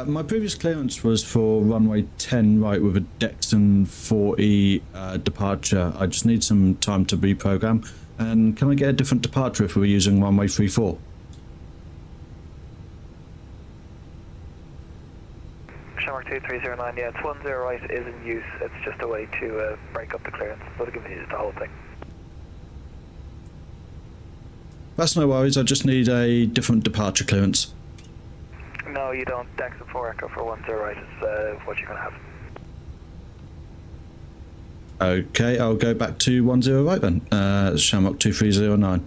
My previous clearance was for runway 10 right with a Dexton 40 departure. I just need some time to reprogram. And can I get a different departure if we were using runway 34? Shamrock 2309, yeah, it's 10 right is in use. It's just a way to break up the clearance, but it can be used the whole thing. That's no worries, I just need a different departure clearance. No, you don't. Dexton 4 Echo for 10 right is what you're going to have. Okay, I'll go back to 10 right then. Shamrock 2309.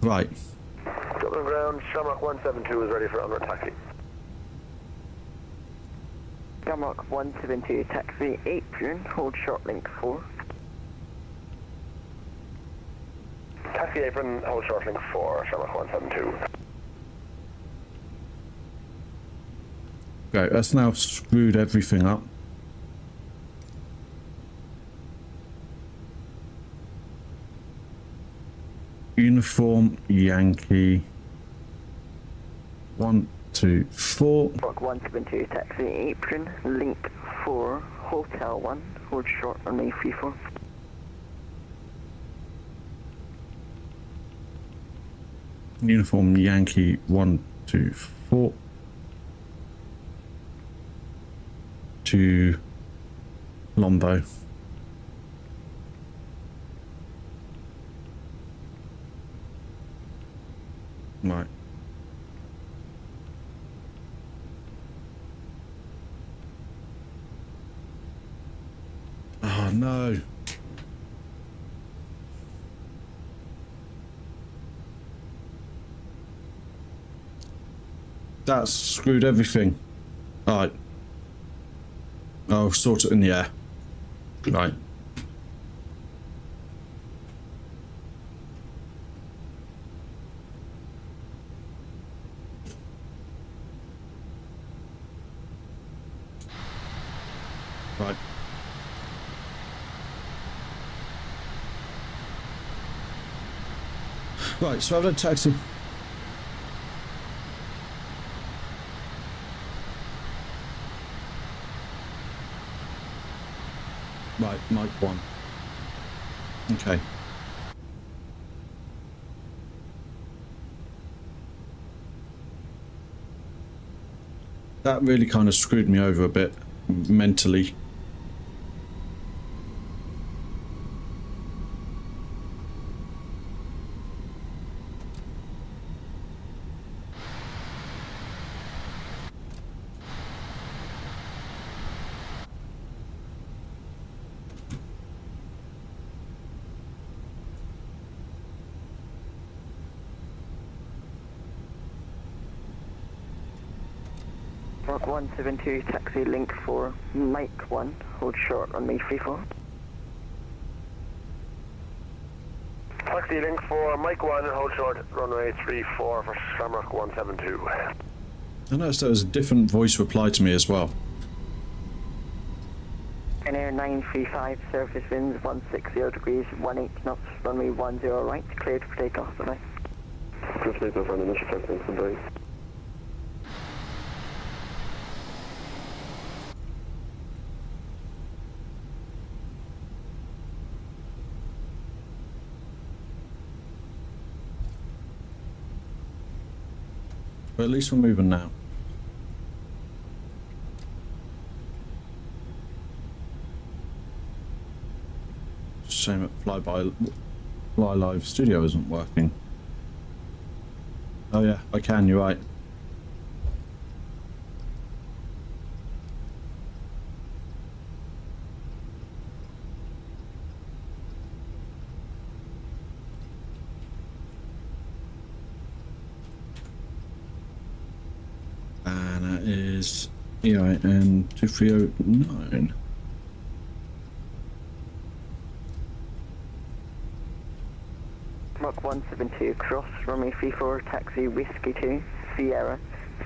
Right. Dublin ground, Shamrock 172 is ready for onward taxi. Shamrock 172, taxi apron, hold short link 4. Taxi apron, hold short link 4, Shamrock 172. Okay, that's now screwed everything up. Uniform Yankee 124. Block 172, taxi apron, link 4, hotel 1, hold short on my 34. Uniform Yankee 124 to Lombo. Right. Oh no. That's screwed everything. Alright. I'll sort it in the air. Right. Right. Right, so I've had a taxi. Right, Mike 1. Okay. That really kind of screwed me over a bit mentally. Block 172, taxi link 4, Mike 1, hold short on me 34. Taxi link 4, Mike 1, hold short, runway 34 for Shamrock 172. I noticed there was a different voice reply to me as well. Air 935, surface winds 160 degrees, 18 knots, runway 10 right, cleared for takeoff, bye-bye. Proceed over on initial testing, goodbye. But at least we're moving now. Shame that FlyLive Studio isn't working. Oh yeah, I can, you're right. And that is EIN 2309. Mark 172, cross, runway 34, taxi Whiskey 2, Sierra,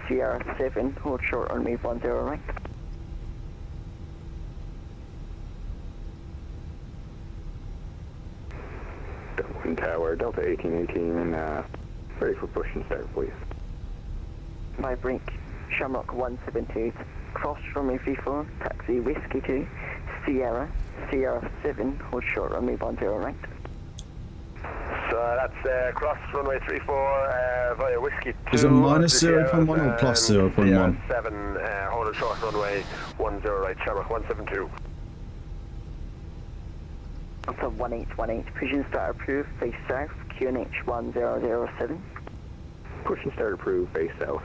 Sierra 7, hold short on me 10 right. Dublin Tower, Delta 1818, ready for push and start, please. By brink, Shamrock 172, cross, runway 34, taxi Whiskey 2, Sierra, Sierra 7, hold short on me 10 right. So that's cross runway 34 via Whiskey 2. Is it minus 0.1 or plus 0.1? 7, hold it short runway 10 right, Shamrock 172. Delta 1818, push and start approved, face south, QNH 1007. Push and start approved, base south,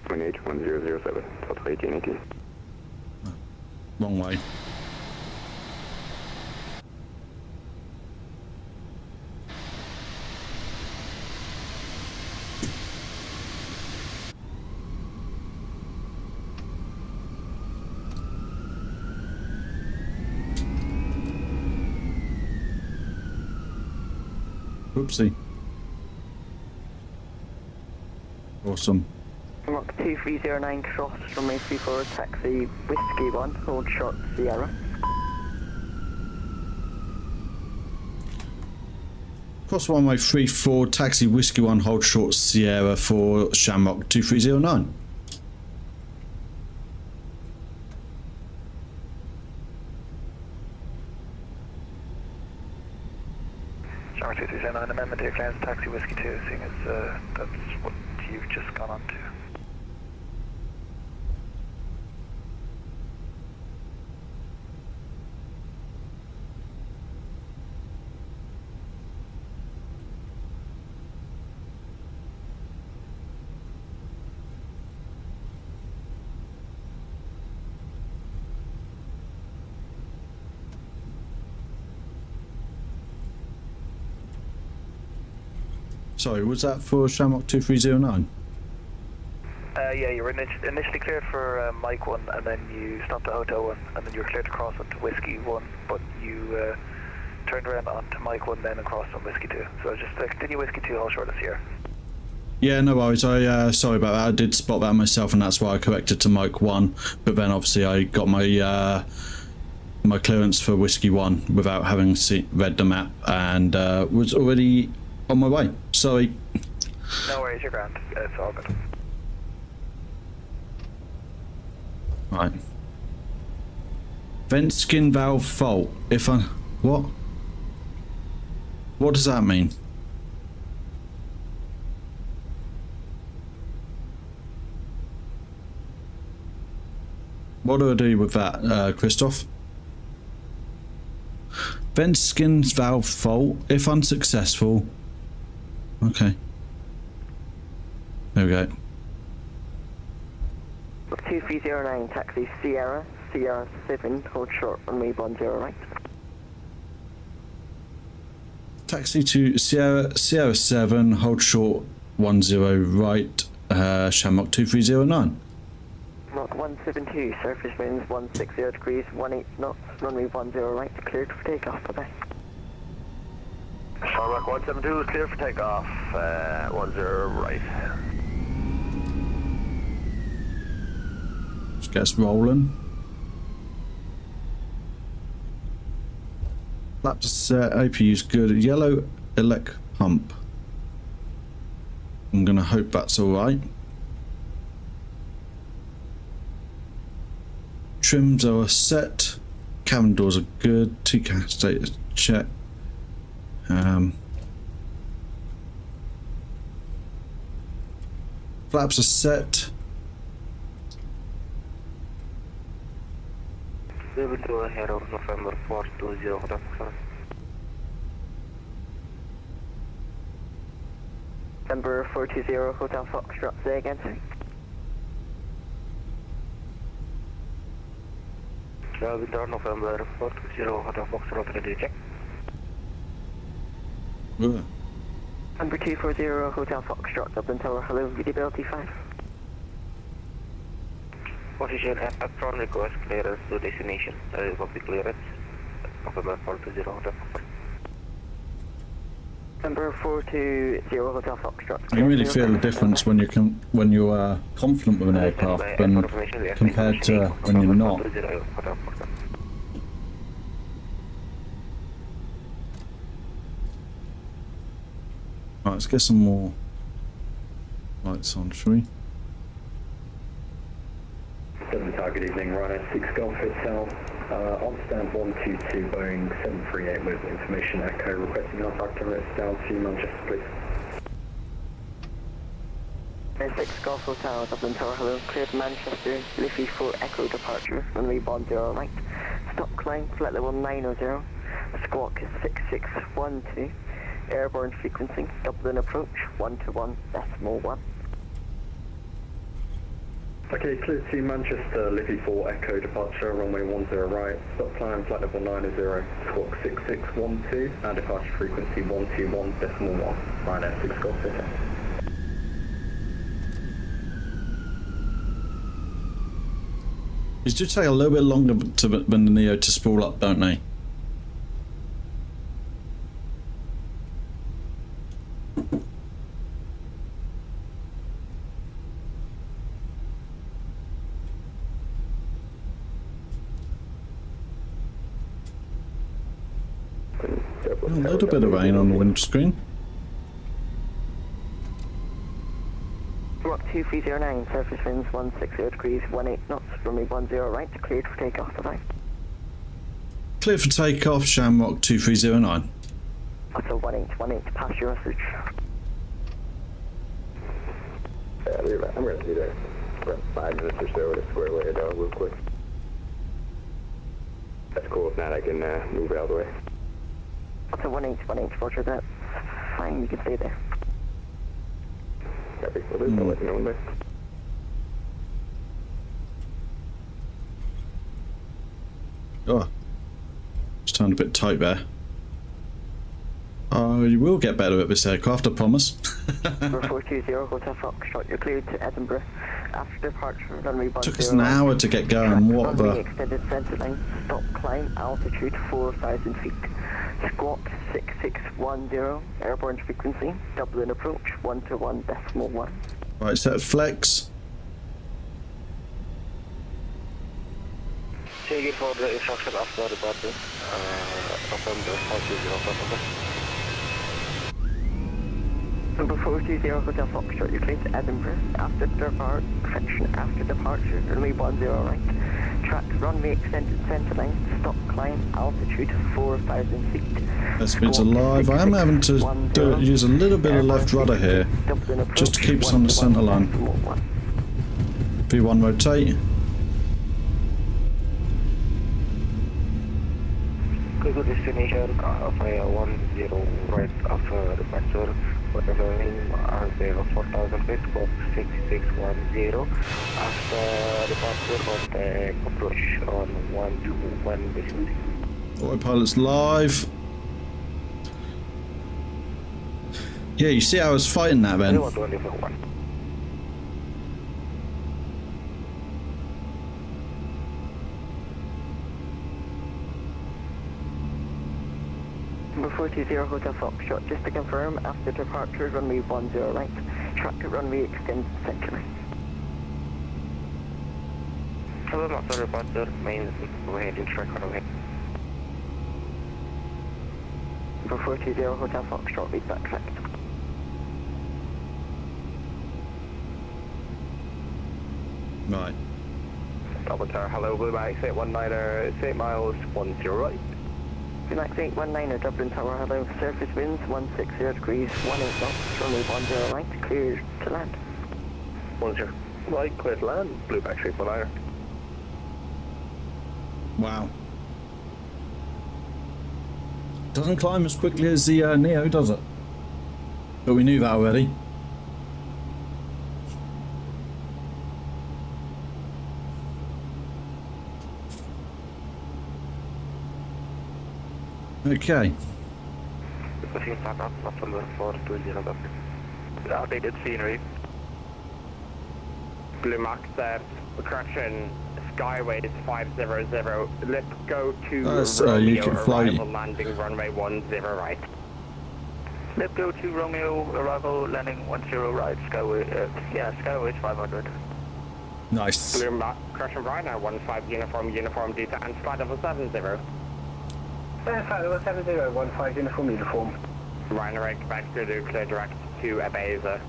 QNH 1007, Delta 1818. Wrong way. Oopsie. Awesome. Mark 2309 cross from a 34 taxi Whiskey 1, hold short Sierra. Cross runway 34, taxi Whiskey 1, hold short Sierra for Shamrock 2309. Shamrock 2309, amendment to your clearance, taxi Whiskey 2, seeing as that's what you've just gone on to. Sorry, was that for Shamrock 2309? Yeah, you were initially cleared for Mike 1, and then you stopped at Hotel 1, and then you were cleared to cross onto Whiskey 1, but you turned around onto Mike 1, then across on Whiskey 2. So just continue Whiskey 2, hold short this year. Yeah, no worries. I sorry about that. I did spot that myself, and that's why I corrected to Mike 1. But then obviously I got my my clearance for Whiskey 1 without having read the map, and was already on my way. Sorry. No worries, you're grand. It's all good. Right. Vent skin valve fault. If I... What? What does that mean? What do I do with that, Christoph? Vent skin valve fault. If unsuccessful... Okay. There we go. 2309 taxi Sierra 7, hold short runway 10 right. Taxi to Sierra 7, hold short 10 right, Shamrock 2309. Mach 172, surface winds 160 degrees, 18 knots, runway 10 right, cleared for takeoff, bye-bye. Shamrock 172 is clear for takeoff, 10 right. Just get us rolling. Flaps set, APU's good. Yellow elec pump. I'm gonna hope that's alright. Trims are set. Cabin doors are good. TCAS status check. Flaps are set. We will do ahead of November 420. Number 420 Hotel Foxtrot, say again, sir. Winter November 420 Hotel Foxtrot, ready to check. Ugh. Number 240 Hotel Foxtrot, Dublin Tower, hello, EIDW 5. Position at apron, request clearance to destination. Copy clearance. November 420 Hotel Foxtrot. Number 420 Hotel Foxtrot. You can really feel the difference when you're confident with an aircraft compared to when you're not. Right, let's get some more lights on, shall we? 7 target evening, Ryanair 6 Golf Hotel. On stand 122 Boeing 738 with information echo requesting our factor rates down to Manchester, please. 6 Golf Hotel, Dublin Tower, hello, cleared Manchester, Liffey 4 Echo departure, runway 10 right. Stop climb, flight level 900, squawk 6612, airborne frequency, Dublin approach 121.1. Okay, clear to Manchester, Liffey 4 Echo departure, runway 10 right, stop climb, flight level 90, squawk 6612, and departure frequency 121.1, Ryanair 6 Golf Hotel. These do take a little bit longer than the Neo to spool up, don't they? A little bit of rain on the windscreen. Rock 2309, surface winds 160 degrees, 18 knots, runway 10 right, cleared for takeoff, bye-bye. Clear for takeoff, Shamrock 2309. Otter 1818, pass your message. I'm going to be there for about 5 minutes or so to square away it out real quick. That's cool. If not, I can move out of the way. Otter 1818, roger that. Fine, you can stay there. Copy. I'll let you know when there. Oh, it's turned a bit tight there. You will get better at this aircraft, I promise. 420 Hotel Foxtrot, you're cleared to Edinburgh. After departure, runway 10 Took us an hour to get going. What runway the? extended centre line, stop climb, altitude 4,000 feet. Squawk 6610, airborne frequency, Dublin approach 121.1. Right, set flex. Take it for the instruction after departure. Open the 420 Number 420 Hotel Foxtrot, you're cleared to Edinburgh. After departure, runway 10 right. Track runway extended centre line, stop climb, altitude 4,000 feet. That's been alive. I am having to use a little bit of left rudder here, just to keep us on the centre line. V1 rotate. Go to destination, fire 10 right after departure. Whatever are 4,000 feet, squawk 6610. After departure, contact approach on 121 vicinity. Autopilot's live. Yeah, you see I was fighting that then. Number 420 Hotel Foxtrot, just to confirm, after departure, runway 10 right. Track runway extended centre line. Hello, after departure, main go ahead and track runway. Number 420 Hotel Foxtrot, read back correct. Right. Double tower, hello, Blue Max 819er, 8 miles, 10 right. Blue Max 819er, Dublin Tower, hello, surface winds 160 degrees, 18 knots, runway 10 right, clear to land. 10 right, clear to land, Blue Max 819er. Wow. Doesn't climb as quickly as the Neo, does it? But we knew that already. Okay. Outdated scenery. Blue Max, correction, Skyways 500. Let's go to Romeo, you can fly. arrival landing runway 10 right. Let's go to Romeo, arrival landing 10 right, Skyway, Skyways 500. Nice. Blue Max, correction, right now, 15 uniform, descent, flight level 70. Flight level 70, 15 uniform. Ryanair, back to the clear direct to Ibiza.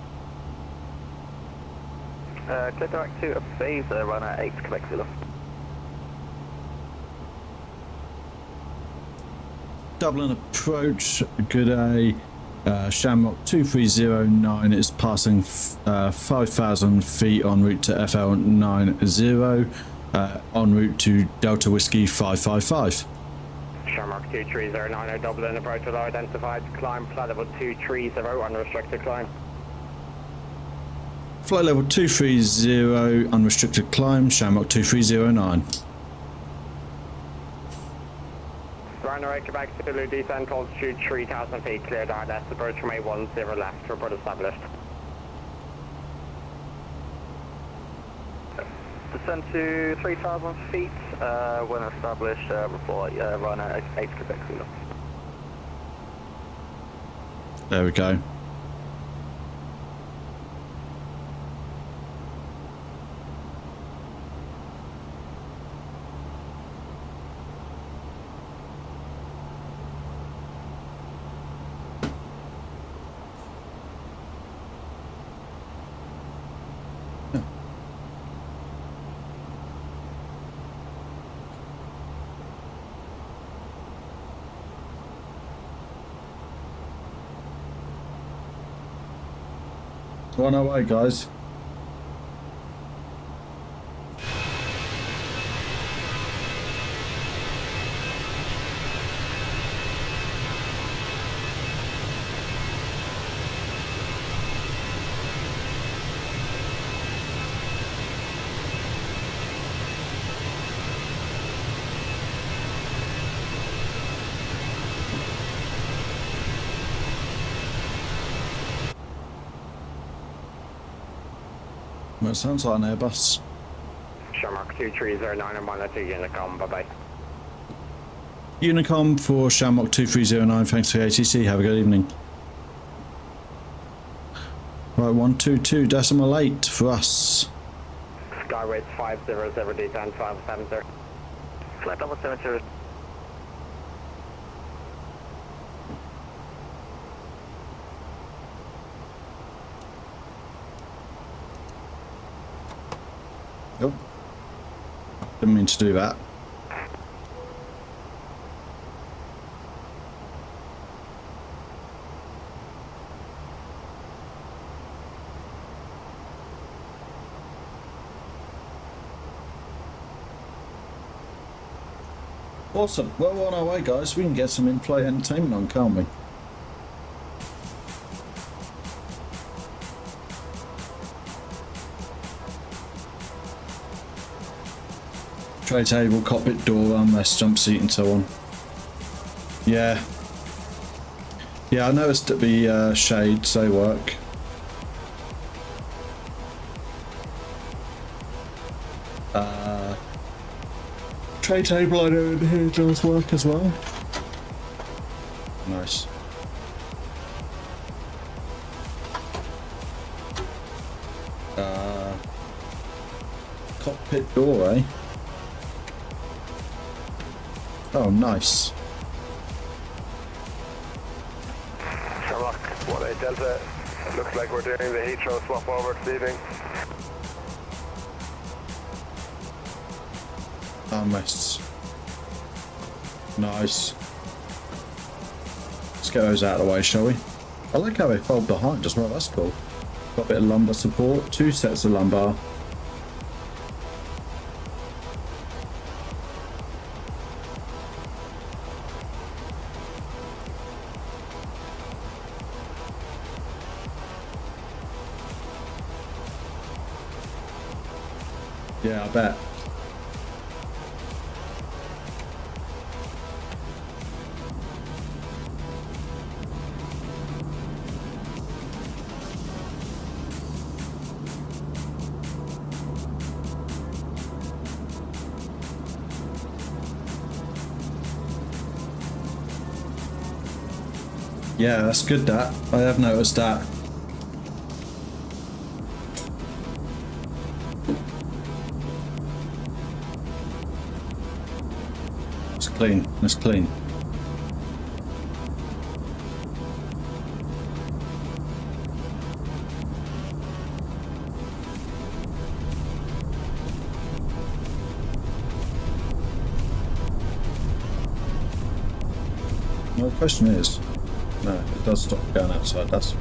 Clear direct to Ibiza, Ryanair 8, Quebec Zulu. Dublin approach, good day. Shamrock 2309 is passing 5,000 feet en route to FL90, en route to Delta Whiskey 555. Shamrock 2309 Dublin approach with identified climb, flight level 230, unrestricted climb. Flight level 230, unrestricted climb, Shamrock 2309. Ryanair, Quebec Zulu, descent altitude 3,000 feet, cleared RDS, approach from A10 left, report established. Descend to 3,000 feet, when established, report Ryanair 8, Quebec Zulu. There we go. On our way, guys. Well, it sounds like an Airbus. Shamrock 2309 and 102 Unicom, bye bye. Unicom for Shamrock 2309, thanks for the ATC, have a good evening. Right, 122.8 for us. Skyways 500 D10 570. Flight level 70. Oh, didn't mean to do that. Awesome. Well, we're on our way, guys. We can get some in-flight entertainment on, can't we? Tray table, cockpit door, armrest, jump seat and so on. Yeah. Yeah, I noticed that the shades, they work. Tray table, I know in here does work as well. Nice. Cockpit door, eh? Oh, nice. Shamrock 18 Delta. It looks like we're doing the Heathrow swap over this evening. Armrests. Nice. Let's get those out of the way, shall we? I like how they fold behind as well, that's cool. Got a bit of lumbar support, 2 sets of lumbar. Yeah, I bet. Yeah, that's good, that. I have noticed that. It's clean. It's clean. Well, the question is, no, it does stop going outside, that's...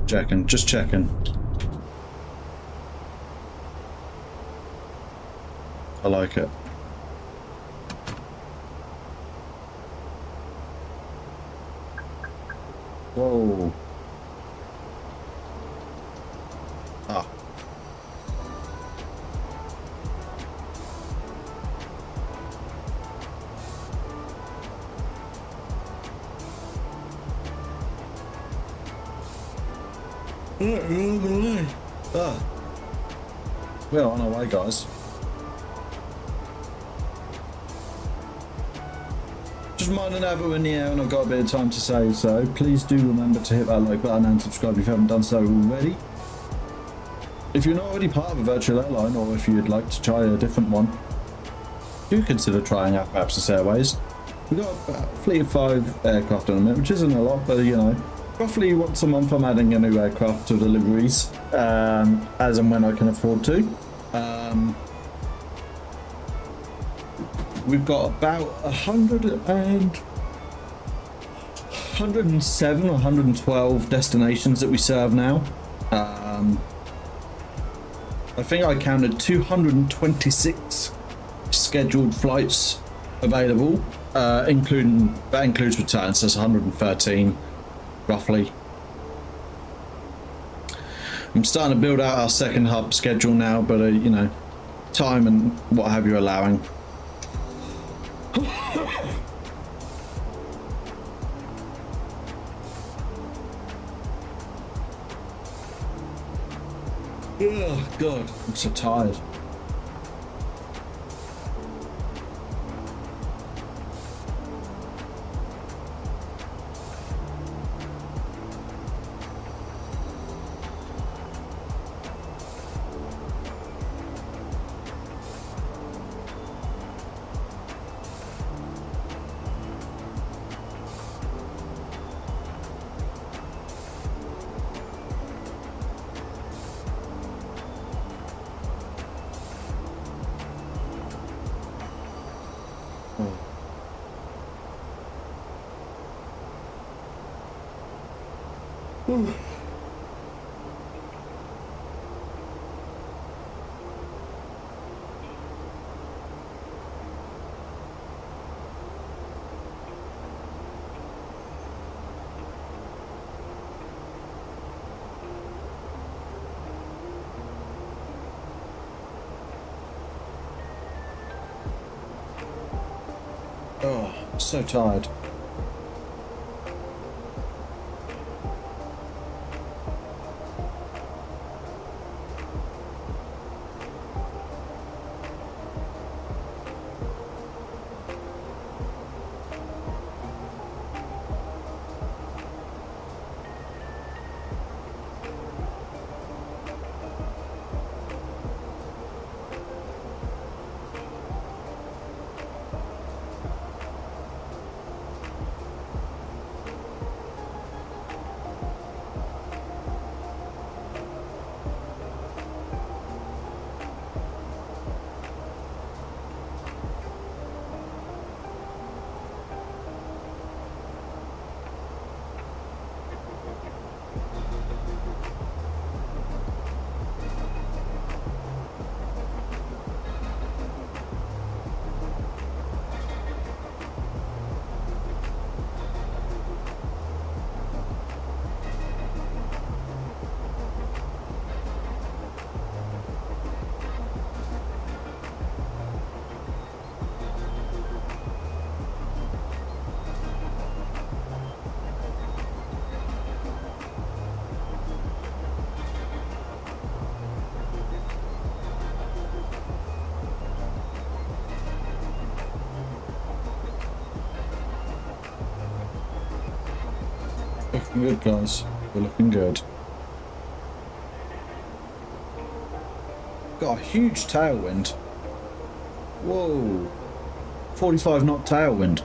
Checking, just checking. I like it. Whoa. Ah. Ah. We're on our way, guys. Just reminding everyone in the air, and I've got a bit of time to say so. Please do remember to hit that like button and subscribe if you haven't done so already. If you're not already part of a virtual airline, or if you'd like to try a different one, do consider trying Apoapsis Airways. We've got a fleet of 5 aircraft on a minute, which isn't a lot, but you know, roughly once a month I'm adding a new aircraft to the Liverys, as and when I can afford to. We've got about 107 or 112 destinations that we serve now. I think I counted 226 scheduled flights available, that includes returns, so it's 113 roughly. I'm starting to build out our second hub schedule now, but you know, time and what have you allowing. Oh God, I'm so tired. Oh, so tired. Looking good, guys. We're looking good. Got a huge tailwind. Whoa. 45 knot tailwind.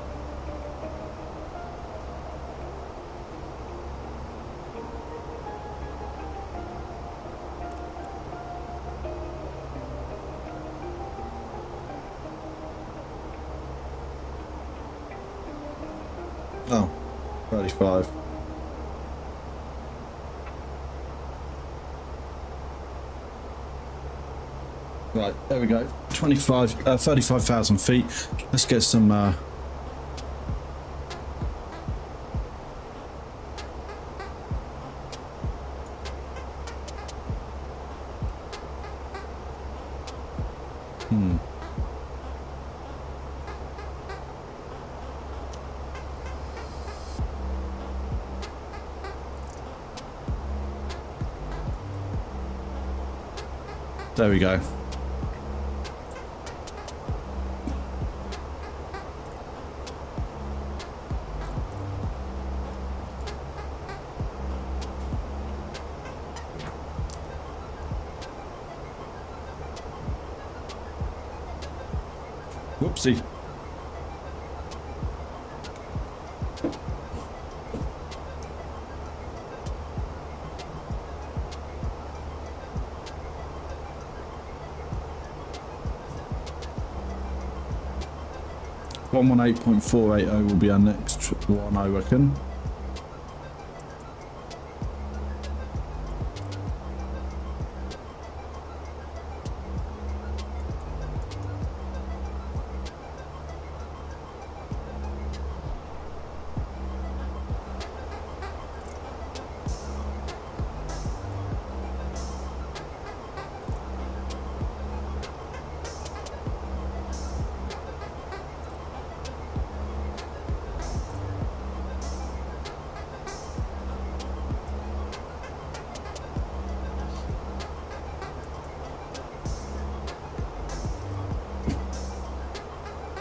Oh, 35. Right, there we go. 35,000 feet. Let's get some There we go. Whoopsie. 118.480 will be our next one, I reckon.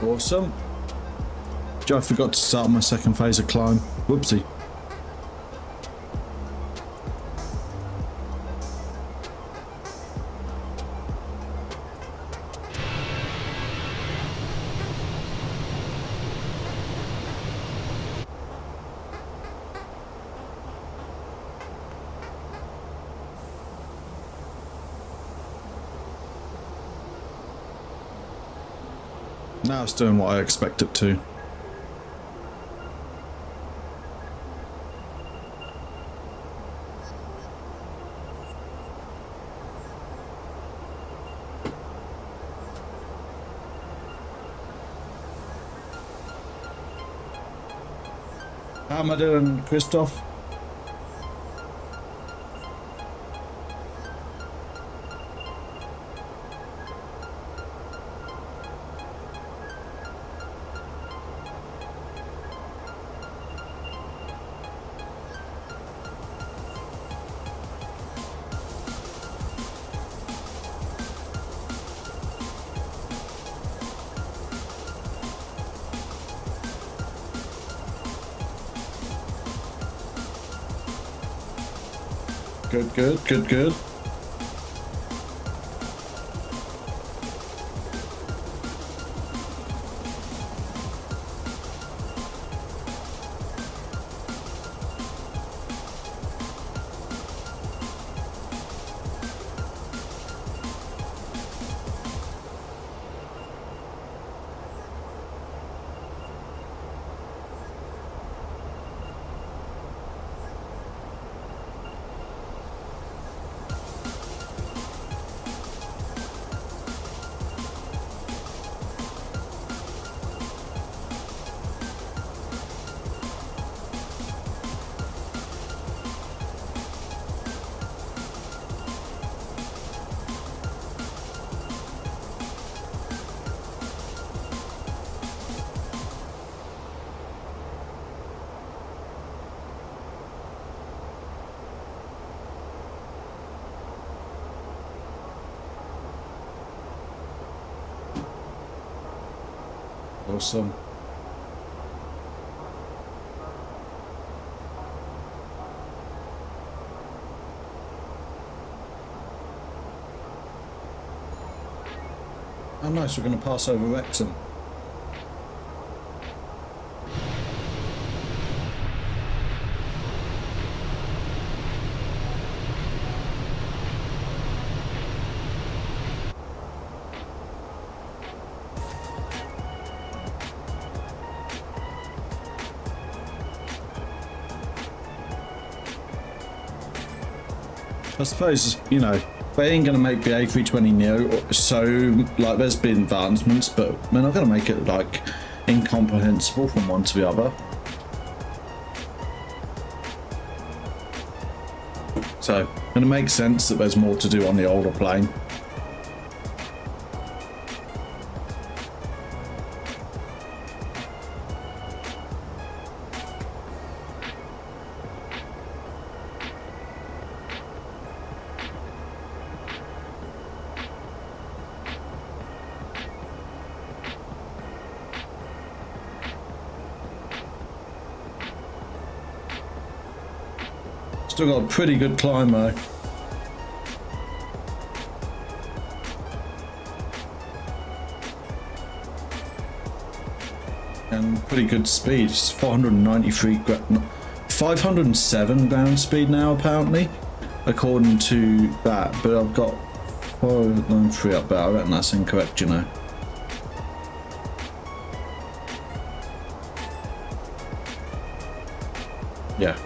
Awesome. Joe, I forgot to start my second phase of climb. Whoopsie. Now it's doing what I expect it to. How am I doing, Christoph? Good. Awesome. Oh nice, we're going to pass over Wrexham. I suppose, you know, they ain't going to make the A320neo so, like, there's been advancements, but they're not going to make it, like, incomprehensible from one to the other. So, and it makes sense that there's more to do on the older plane. Still got a pretty good climb though. And pretty good speed. It's 507 ground speed now apparently, according to that. But I've got 493 up there. I reckon that's incorrect, you know. Yeah.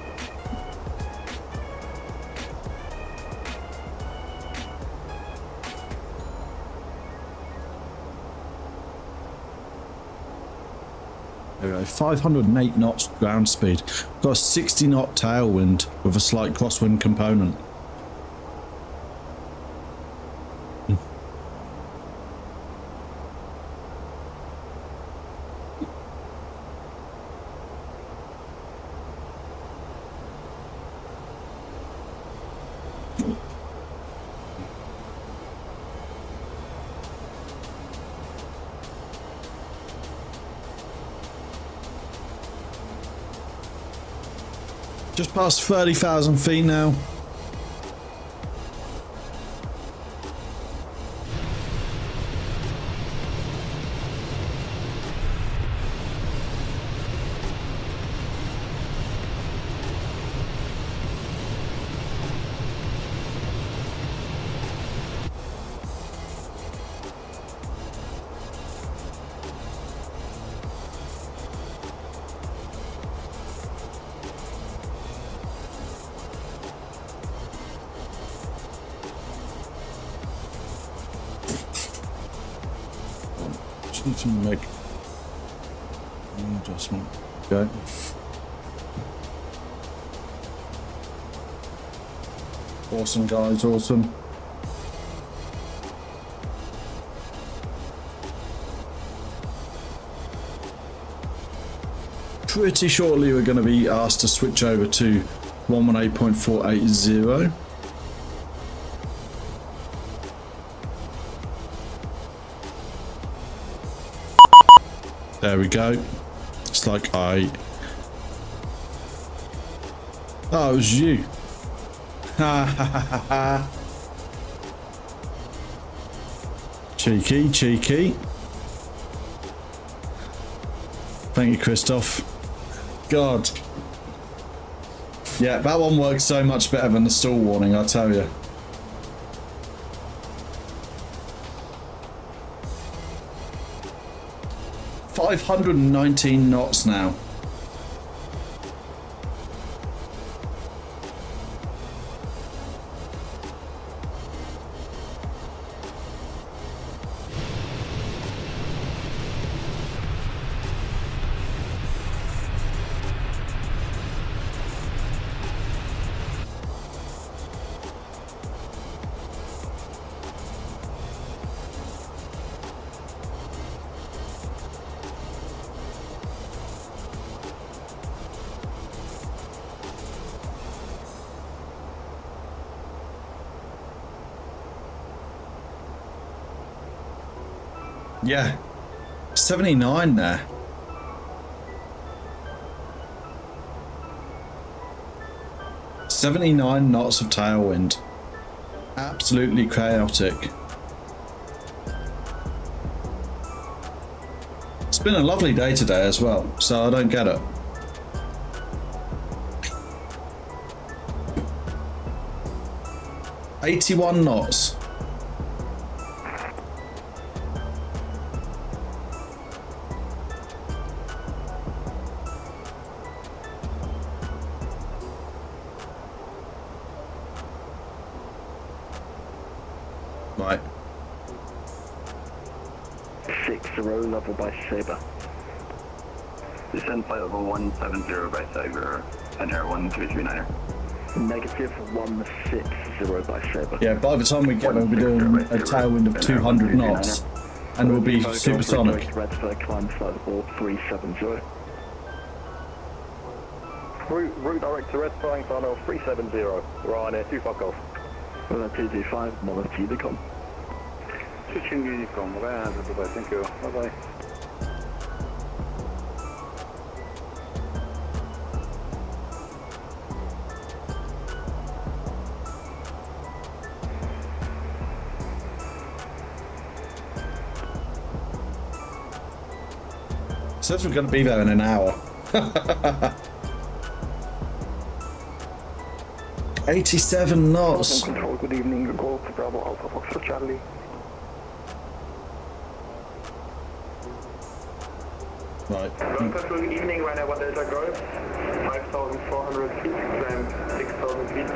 There we go, 508 knots ground speed. Got a 60 knot tailwind with a slight crosswind component. Just past 30,000 feet now. Need to make an adjustment. Okay. Awesome, guys, awesome. Pretty shortly we're going to be asked to switch over to 118.480. There we go. It's like I... Oh, it was you. Ha ha ha ha ha. Cheeky, cheeky. Thank you, Christoph. God. Yeah, that one works so much better than the stall warning, I tell you. $519 knots now. Yeah, 79 there. $79 knots of tailwind. Absolutely chaotic. It's been a lovely day today as well, so I don't get it. $81 knots. Right. 60 level by Sabre. Descent flight level 170 by Sabre and Air 1339er. Negative 160 by Sabre. Yeah, by the time we get there, we'll be doing a tailwind of 200 knots and we'll be supersonic. Red flag climb flight level 370. Route direct to Red Flying Final 370. Ryanair 2 fuck off. TG5, Mother Telecom. Switching Unicom, bye-bye, thank you, bye-bye. Says we're going to be there in an hour. 87 knots. Control, good evening, Golf Bravo Alpha Fox for Charlie. Right. Good evening, Ryanair 1 Delta Golf, 5,400 feet, climb 6,000 feet.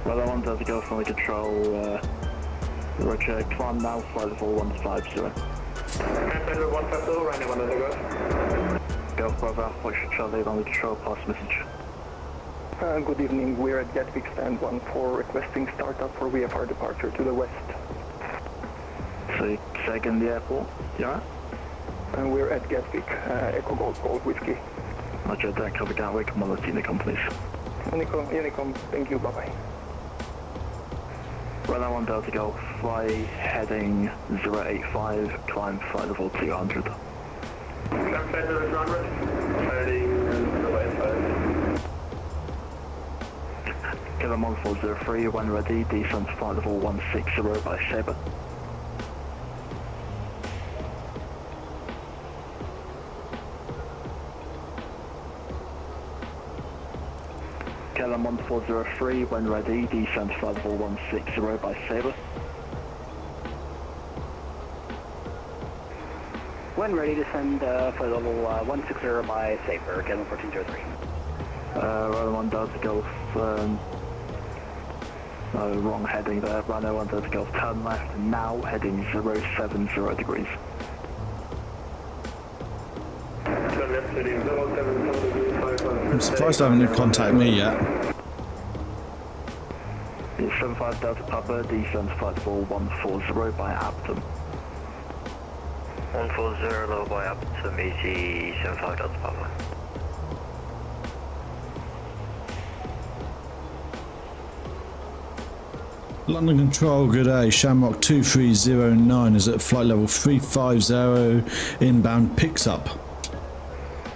Well, I want to go for control, Roger, climb now, flight level 150. Climb level 150, Ryanair 1 Delta Golf. Golf Bravo, push Charlie on the control, pass message. Good evening, we're at Gatwick stand 14, requesting startup for VFR departure to the west. So, second the airport, you alright? And we're at Gatwick, Echo Golf Gold Whiskey. Roger, that cover Gatwick, come on, let's see the companies. Unicom, thank you, bye-bye. Well, I want Delta Golf, fly heading 085, climb flight level 200. Climb flight level 200, heading 085. Kilo 1403, when ready, descent flight level 160 by Sabre. Kilo 1403, when ready, descent flight level 160 by Sabre. When ready, descend flight level 160 by Sabre, Kilo 1403. Runner 1 Delta Golf, wrong heading there, runner 1 Delta Golf, turn left, now heading 070 degrees. Turn left, heading 070 degrees, 500. I'm surprised I haven't contacted me yet. It's 75 Delta Papa, descent flight level 140 by Apton. 140 low by Apton, easy 75 Delta Papa. London Control, good day. Shamrock 2309 is at flight level 350, inbound picks up.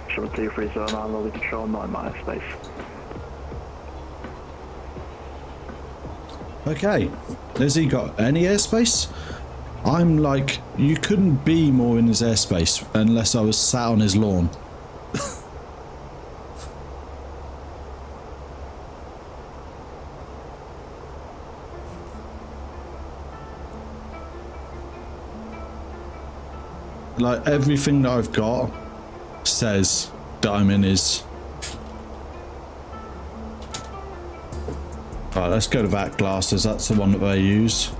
Shamrock 2309, London Control, 9 mile space. Okay, has he got any airspace? I'm like, you couldn't be more in his airspace unless I was sat on his lawn. Like, everything that I've got says that I'm in his... Right, let's go to that glasses, that's the one that they use.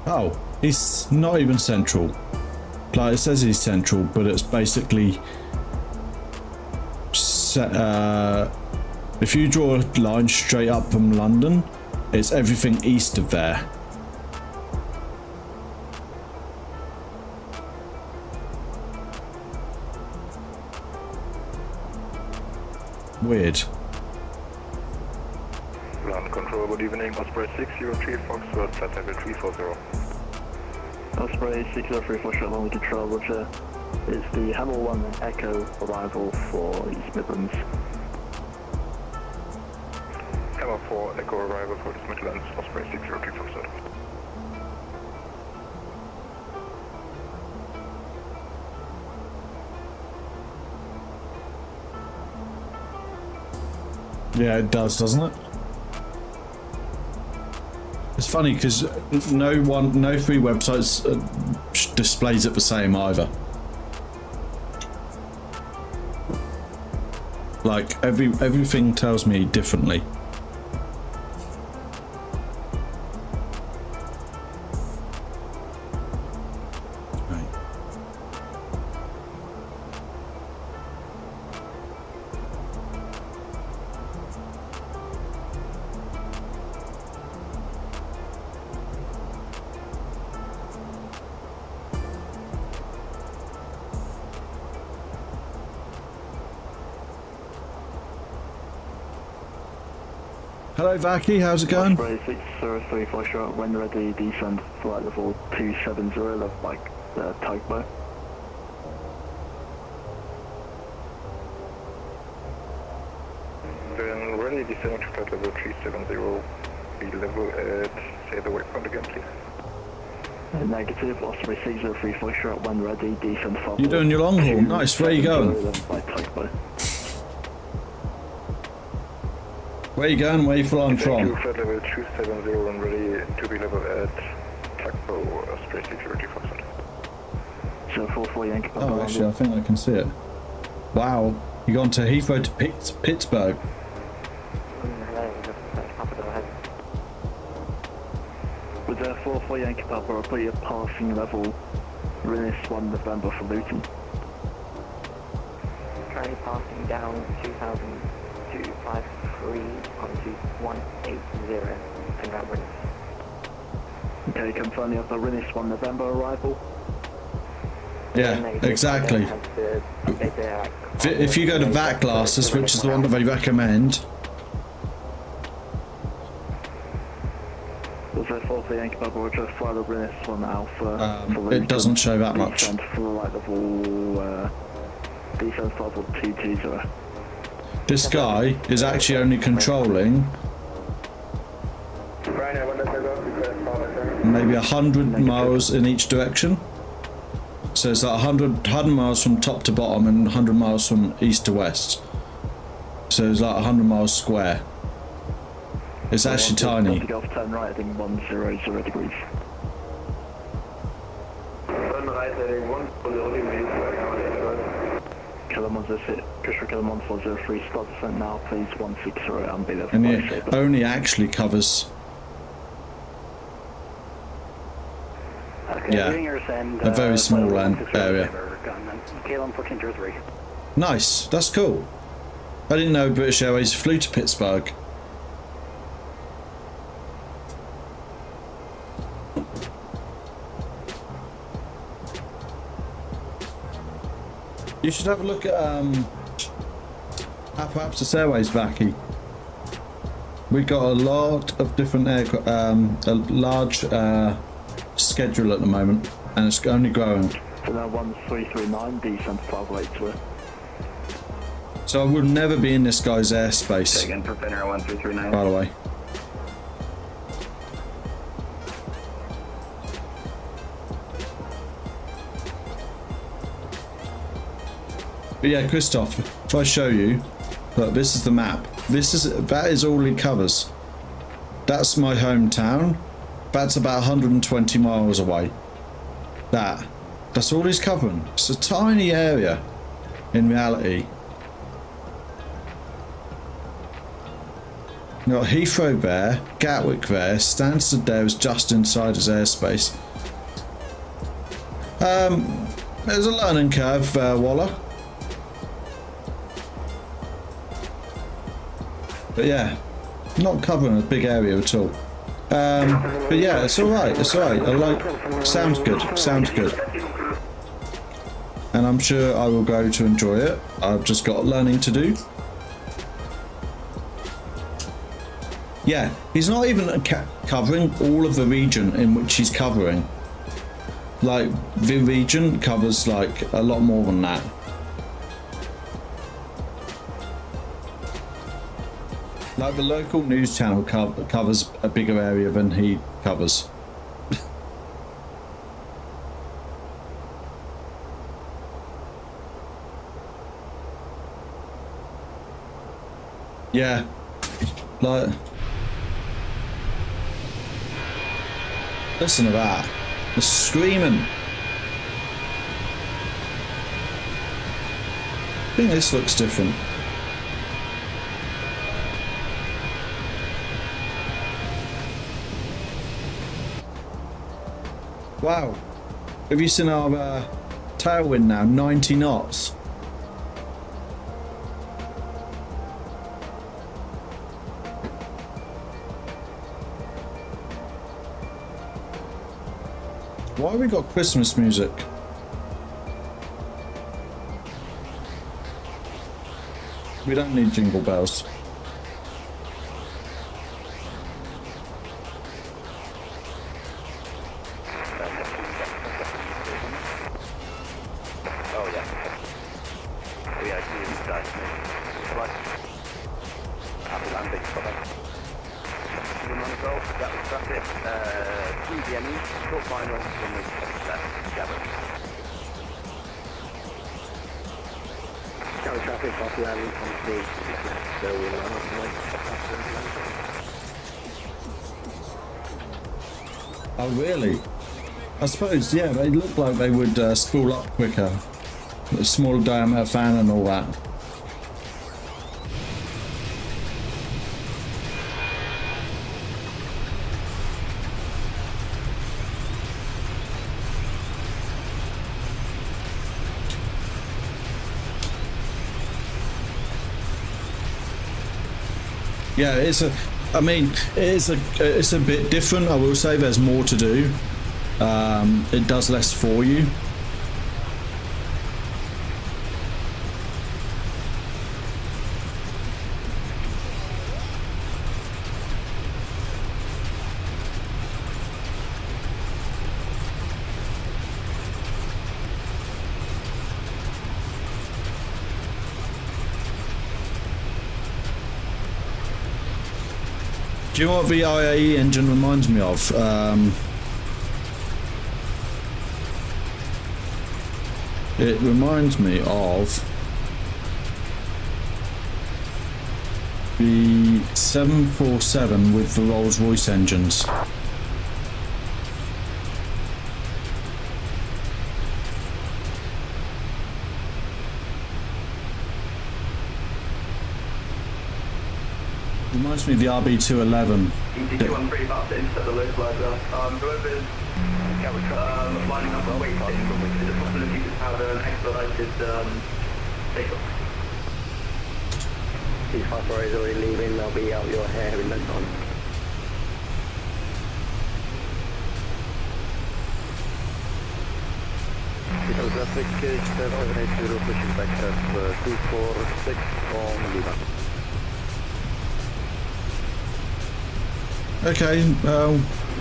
Oh, he's not even central. Like, it says he's central, but it's basically... if you draw a line straight up from London, it's everything east of there. Weird. Ground control, good evening. Osprey 603 Foxtrot, set level 340. Osprey 603 Foxtrot, London Control, Roger. Is the Hamel 1 Echo arrival for East Midlands? Hamel 4 Echo arrival for East Midlands, Osprey 603 Foxtrot. Yeah, it does, doesn't it? It's funny because no three websites displays it the same either. Like everything tells me differently. Hello Vaki, how's it going? Osprey 603 Foxtrot, when ready, descend flight level 270, left by Tugboat. Then ready, descending to flight level 370, be level at, say the waypoint again please. Negative, Osprey 603 Foxtrot, when ready, descend flight level. You're doing your long haul, nice, where are you going? Left by Tugboat. Where you going? Where you flying from? Flight level 270 and ready to be level at Takpo, Osprey 6 Foxtrot. So 44 Yankee Papa. Oh, actually, I think I can see it. Wow, you gone to Heathrow to Pittsburgh? With 44 Yankee Papa, I'll put your passing level Rinnis 1 November for Luton. Currently passing down 2053 onto 180 and ground Rinnis. Okay, confirming of the Rinnis 1 November arrival. Yeah, exactly. If you go to VAC glasses, which is the one that they recommend. Also, 44 Yankee Papa, we'll just fly the Rinnis 1 Alpha. It doesn't show that much. Descent flight level, descent flight level 220. This guy is actually only controlling maybe 100 miles in each direction. So it's like 100 miles from top to bottom and 100 miles from east to west. So it's like 100 miles square. It's actually tiny. Go off turn right heading 100 degrees. Turn right heading 100 degrees. Kilometer 06, push for kilometer 403, start descent now please 160 and be there for And it only actually covers. Okay, yeah, a very small area. Nice, that's cool. I didn't know British Airways flew to Pittsburgh. You should have a look at Apoapsis Airways, Vaki. We've got a lot of different aircraft, a large schedule at the moment, and it's only growing. So now 1339, descent 582. So I would never be in this guy's airspace. Again, Propender 1339. By the way. But yeah, Christoph, if I show you, look, this is the map. That is all it covers. That's my hometown. That's about 120 miles away. That's all he's covering. It's a tiny area in reality. You got Heathrow there, Gatwick there, Stansted there is just inside his airspace. There's a learning curve, Waller. But yeah, not covering a big area at all. But yeah, it's alright, it's alright. I like, sounds good, and I'm sure I will go to enjoy it. I've just got learning to do. Yeah, he's not even covering all of the region in which he's covering. Like, the region covers like a lot more than that. Like the local news channel covers a bigger area than he covers. Yeah, like, listen to that. They're screaming. I think this looks different. Wow, have you seen our tailwind now? 90 knots. Why have we got Christmas music? We don't need jingle bells. traffic off land on me. So we'll land off the Oh really? I suppose, yeah, they look like they would spool up quicker. The smaller diameter fan and all that. Yeah, it's a bit different. I will say there's more to do. It does less for you. Do you know what the IAE engine reminds me of? It reminds me of the 747 with the Rolls-Royce engines. Reminds me of the RB211. ETG-13 back in, set the localizer. Whoever's lining up our wait time, is it possible if you could have an expedited takeoff? ceasefire is already leaving, they'll be out your hair in no time. Traffic 780 pushing back at 246 on Lima. Okay,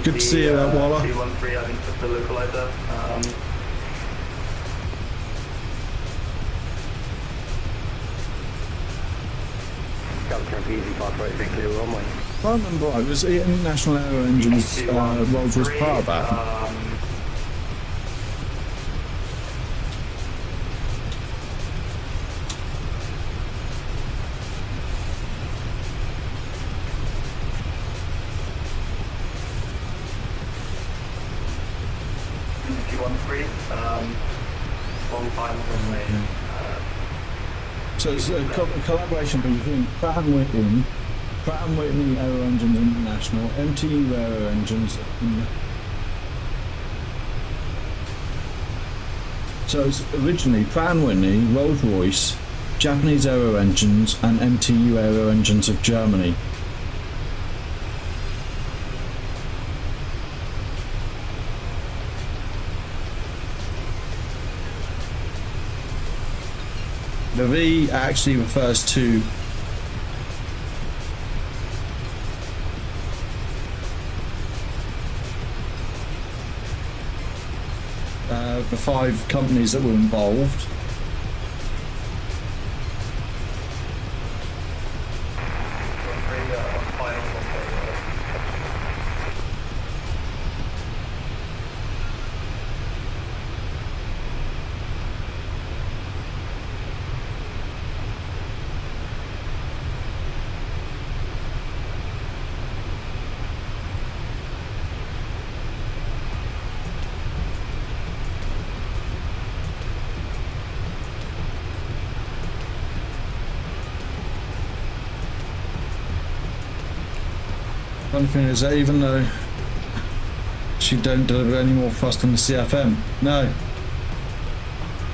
good to see you, Walla. 213, I think that's the localizer. If I remember right, was the International Aero Engines Rolls-Royce part of that? So it's a collaboration between Pratt & Whitney Aero Engines International, MTU Aero Engines. So it's originally Pratt & Whitney, Rolls-Royce, Japanese Aero Engines and MTU Aero Engines of Germany. The V actually refers to the 5 companies that were involved. Funny thing is that even though she don't deliver any more thrust than the CFM, no.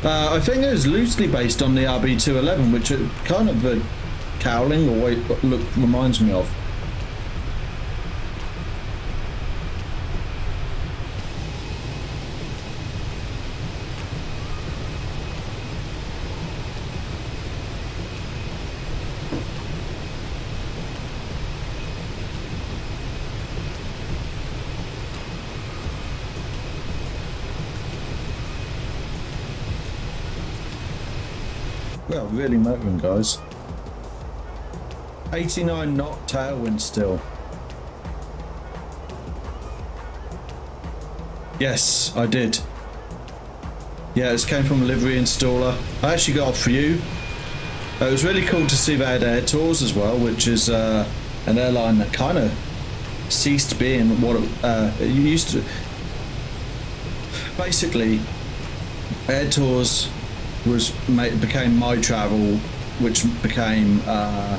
I think it was loosely based on the RB211, which it kind of the cowling or look reminds me of. Well, really motoring, guys. 89 knot tailwind still. Yes, I did. Yeah, this came from a livery installer. I actually got off for you. It was really cool to see they had air tours as well, which is an airline that kind of ceased being what it used to. Basically, air tours became My Travel, which became I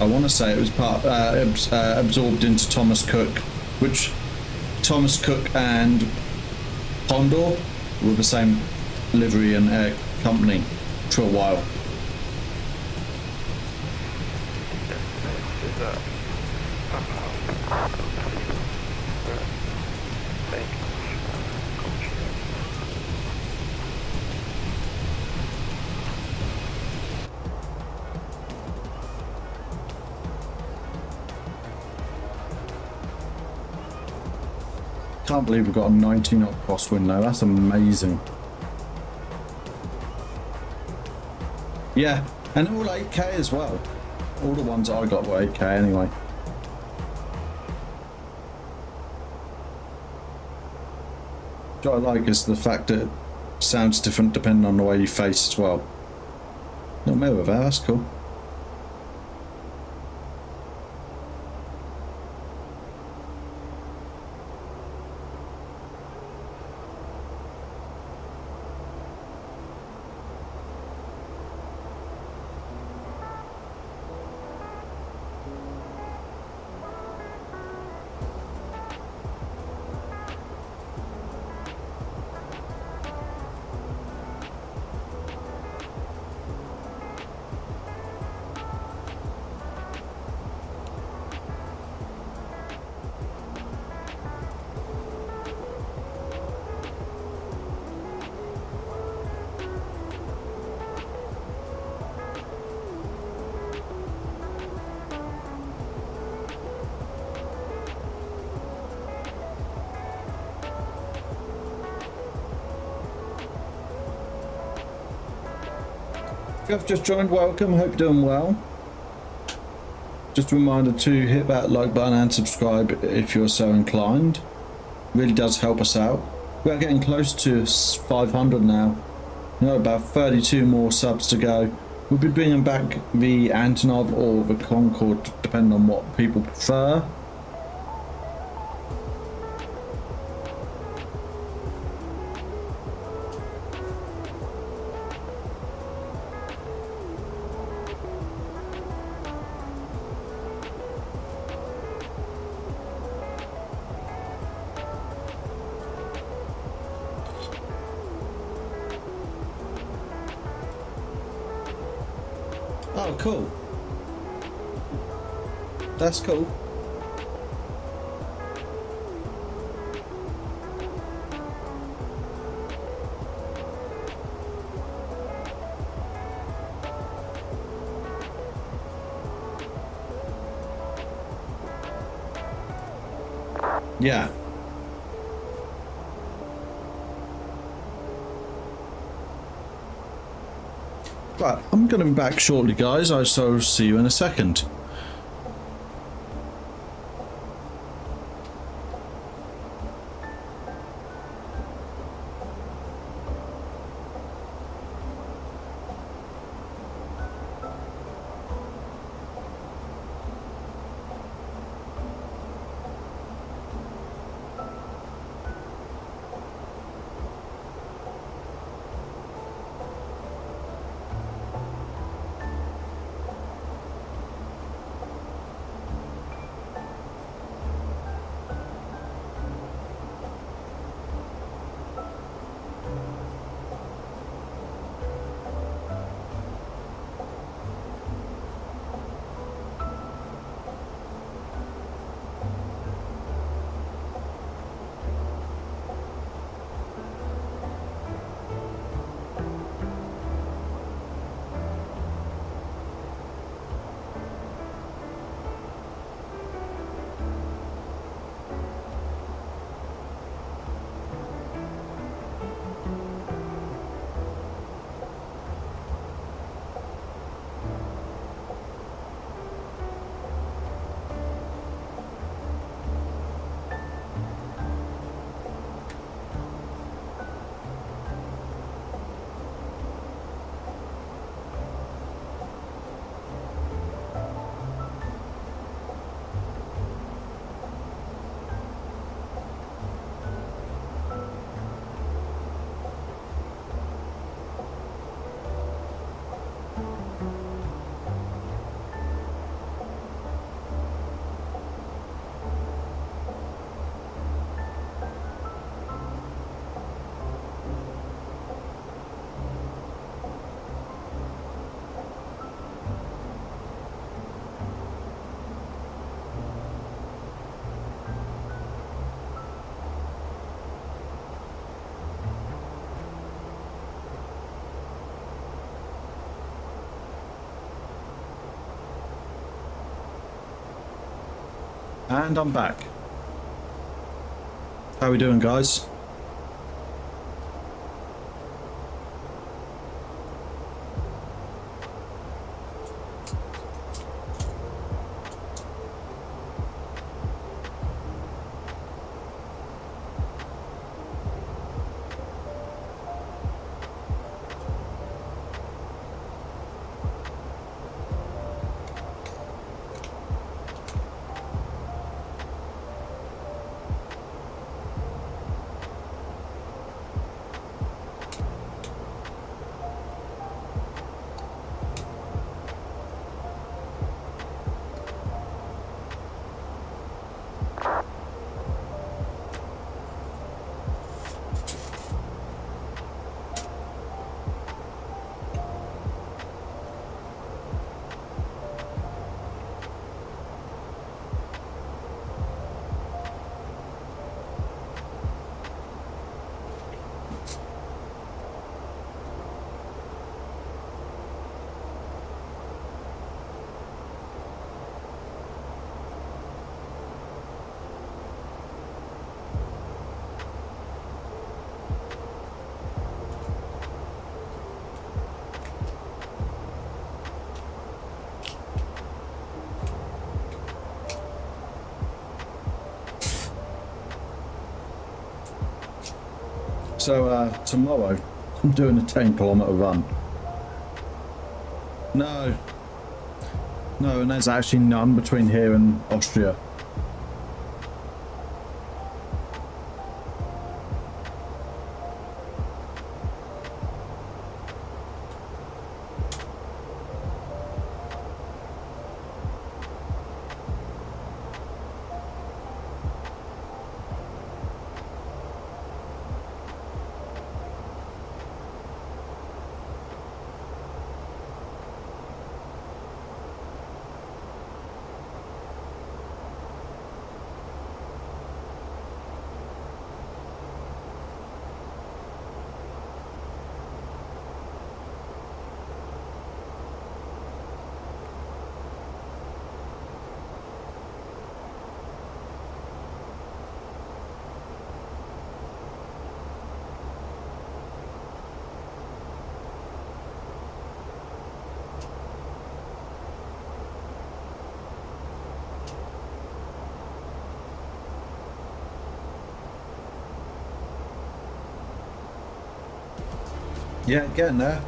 want to say it was absorbed into Thomas Cook, which Thomas Cook and Condor were the same livery and air company for a while. Can't believe we've got a 90 knot crosswind though. That's amazing. Yeah, and all 8K as well. All the ones I got were 8K anyway. What I like is the fact that it sounds different depending on the way you face as well. Not me with that, that's cool. If you've just joined, welcome, hope you're doing well. Just a reminder to hit that like button and subscribe if you're so inclined. Really does help us out. We're getting close to 500 now. You know, about 32 more subs to go. We'll be bringing back the Antonov or the Concorde, depending on what people prefer. Oh, cool. That's cool. Yeah. Right, I'm going to be back shortly, guys. I shall see you in a second. And I'm back. How we doing, guys? So tomorrow I'm doing a 10-kilometer run. No, and there's actually none between here and Austria. Yeah, getting there.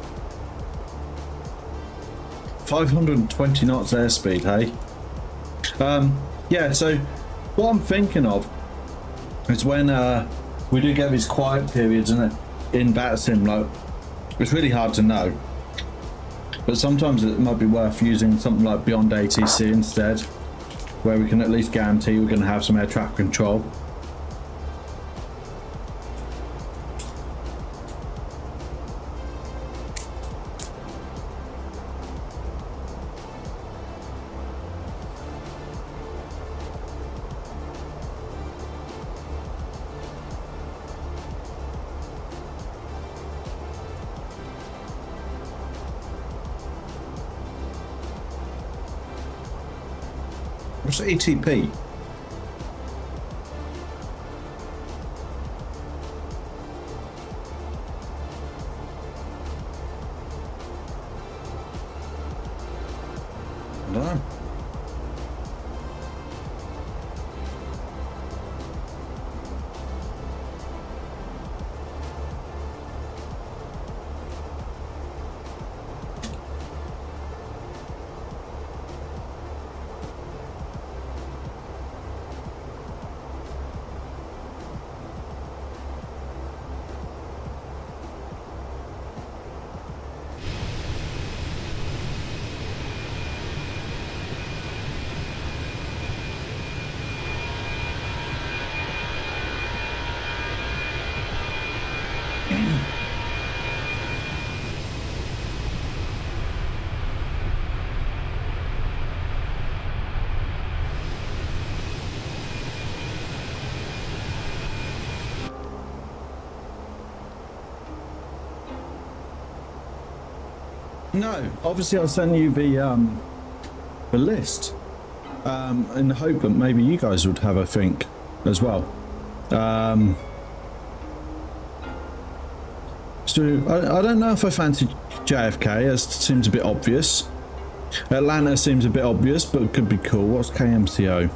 520 knots airspeed, hey? Yeah, so what I'm thinking of is when we do get these quiet periods in Vatsim, like, it's really hard to know. But sometimes it might be worth using something like Beyond ATC instead, where we can at least guarantee we're going to have some air traffic control. What's ATP? I don't know. No, obviously I'll send you the list. in the hope that maybe you guys would have a think as well. So I don't know if I fancy JFK, as it seems a bit obvious. Atlanta seems a bit obvious, but it could be cool. What's KMCO?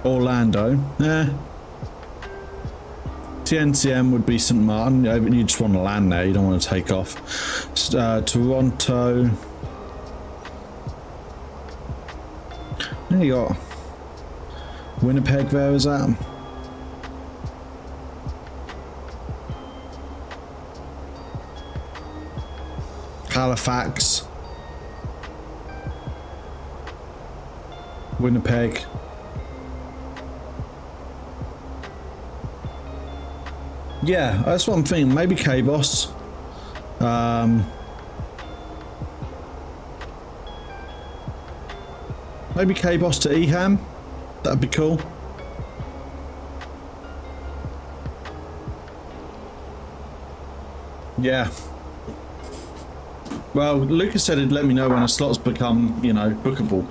Orlando. TNCM would be St. Martin. You just want to land there, you don't want to take off. Toronto. There you got Winnipeg there, is that? Halifax. Winnipeg. Yeah, that's what I'm thinking. Maybe K-Boss. Maybe K-Boss to Eham. That'd be cool. Yeah. Well, Lucas said he'd let me know when a slot's become, you know, bookable.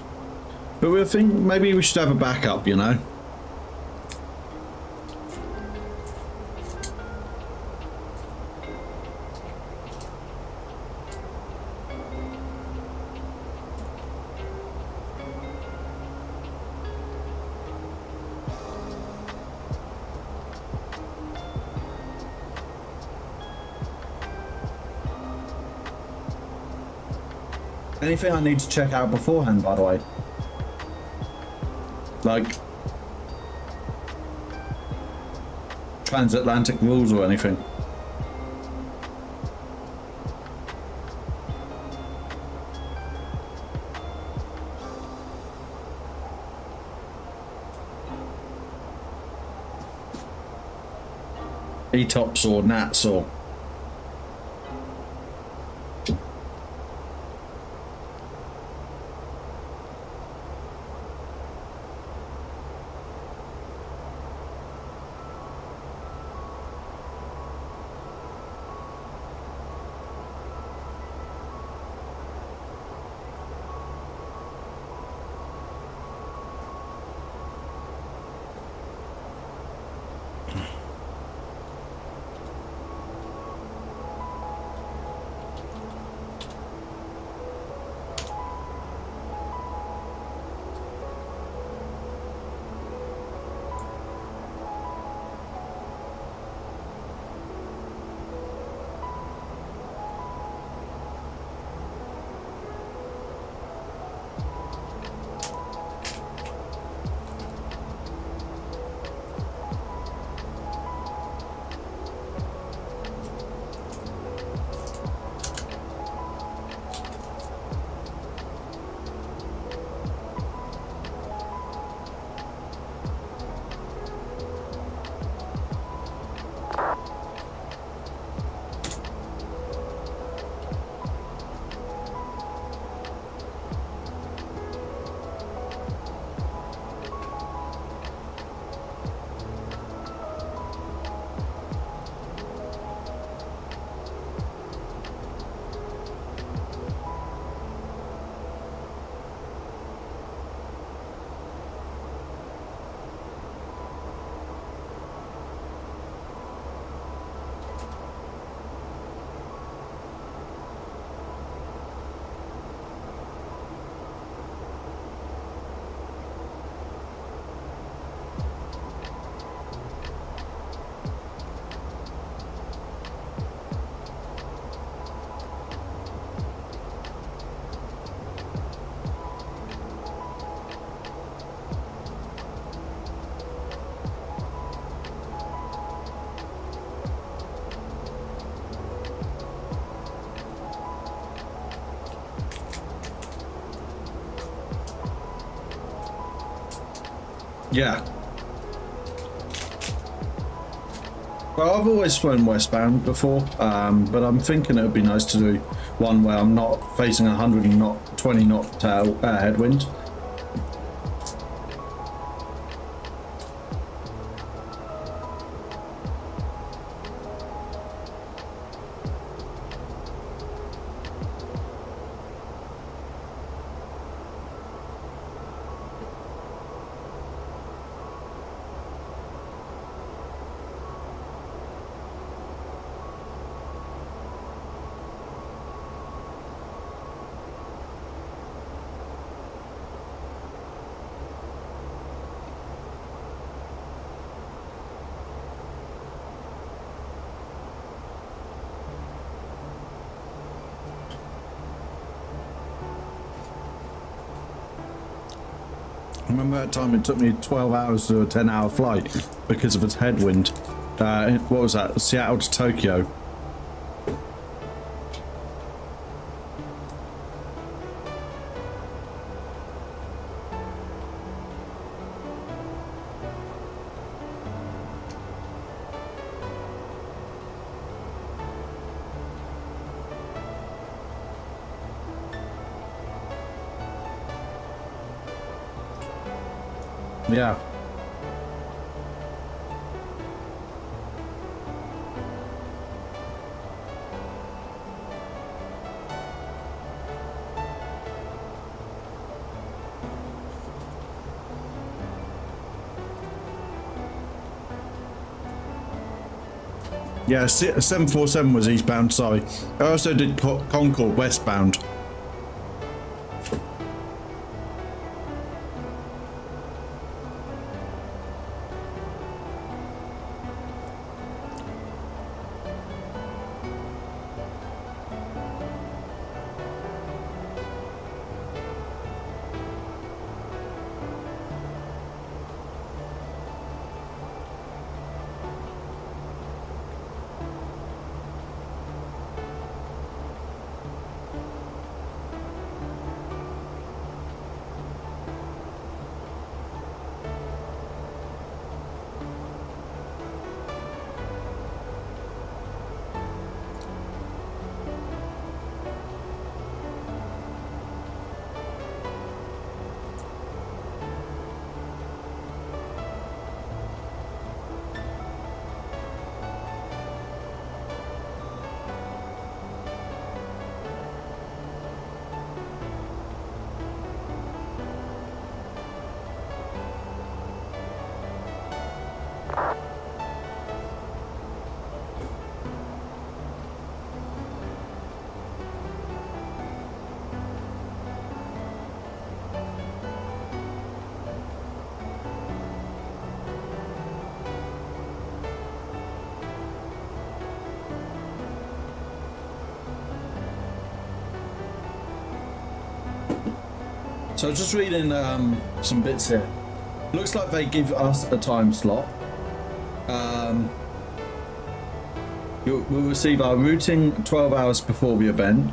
But we think maybe we should have a backup, you know. Anything I need to check out beforehand, by the way? Like transatlantic rules or anything? ETOPS or NATs or... Yeah. Well, I've always flown westbound before, but I'm thinking it would be nice to do one where I'm not facing 120 knot headwind. remember that time it took me 12 hours to a 10-hour flight because of its headwind. What was that? Seattle to Tokyo. Yeah. Yeah, 747 was eastbound, sorry. I also did Concorde westbound. So just reading some bits here. Looks like they give us a time slot. We'll receive our routing 12 hours before the event.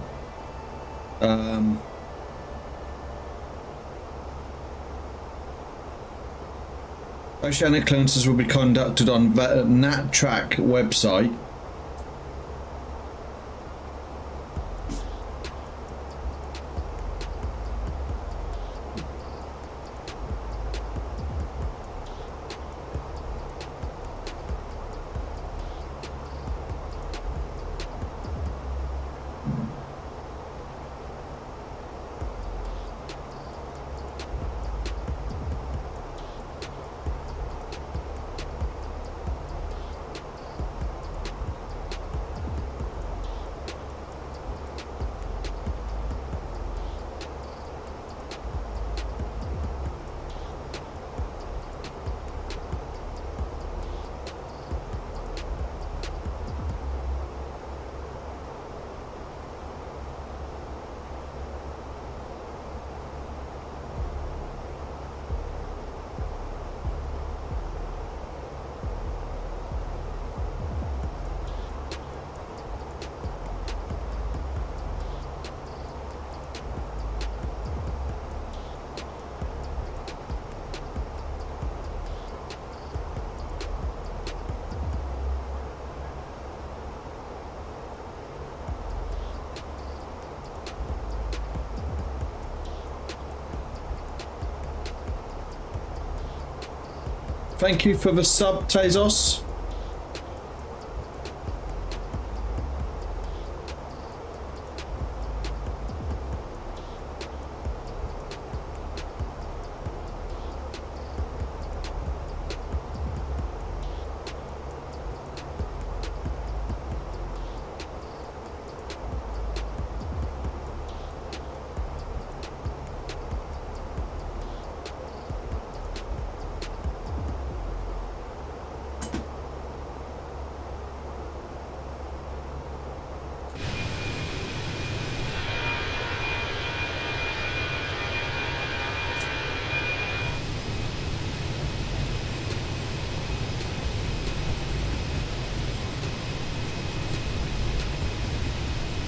Oceanic clearances will be conducted on the NatTrack website. Thank you for the sub, Tezos.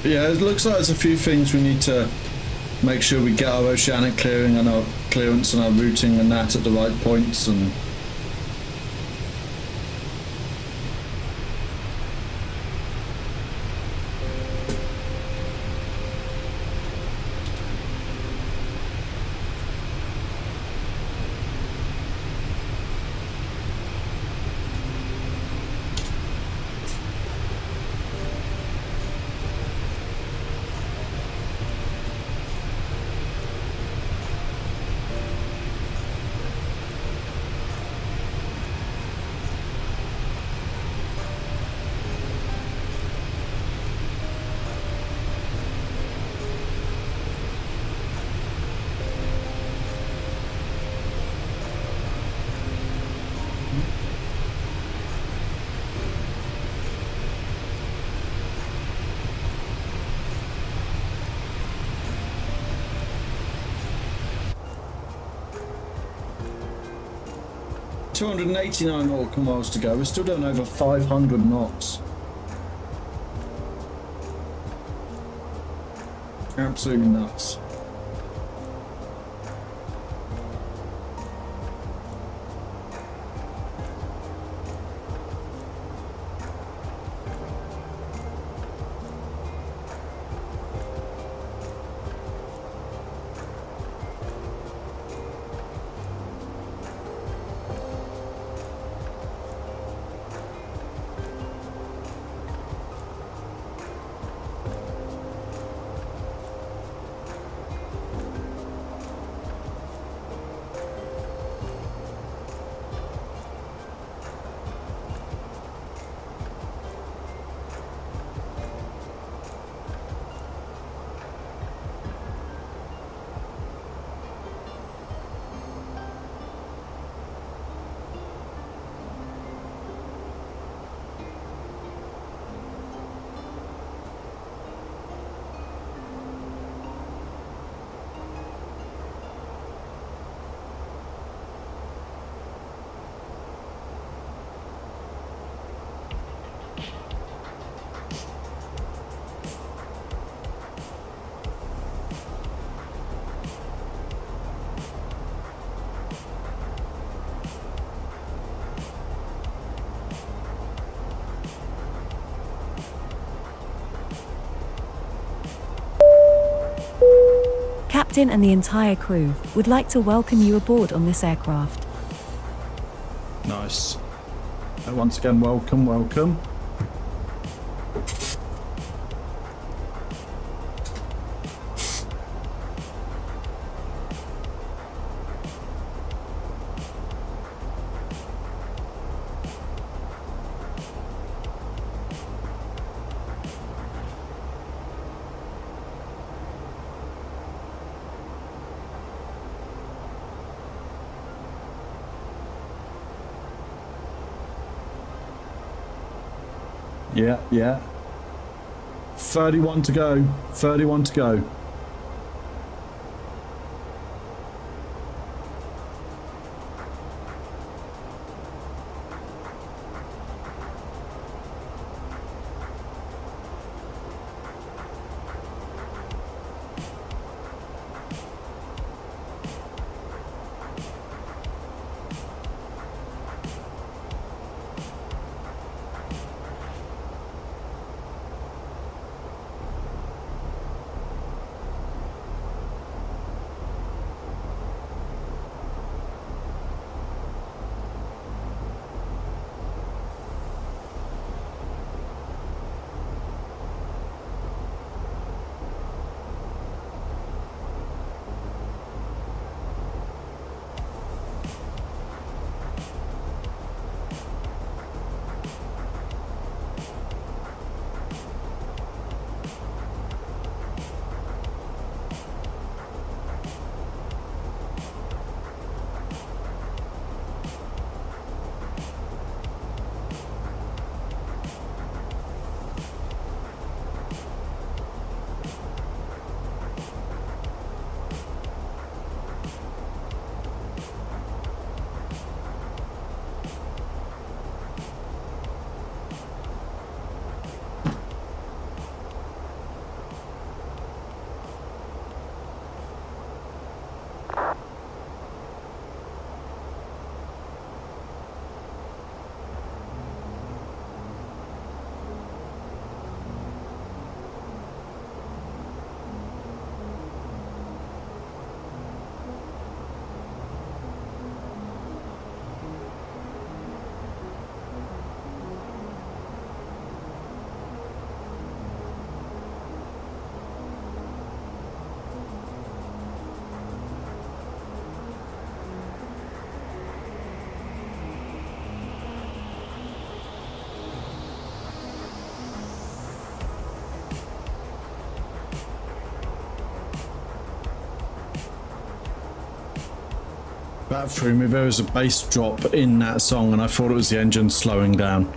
But yeah, it looks like there's a few things we need to make sure we get our oceanic clearing and our clearance and our routing and that at the right points. And 289 nautical miles to go. We're still doing over 500 knots. Absolutely nuts. Captain and the entire crew would like to welcome you aboard on this aircraft. Nice. Once again, welcome, welcome. Yeah. 31 to go. 31 to go. That threw me. There was a bass drop in that song and I thought it was the engine slowing down.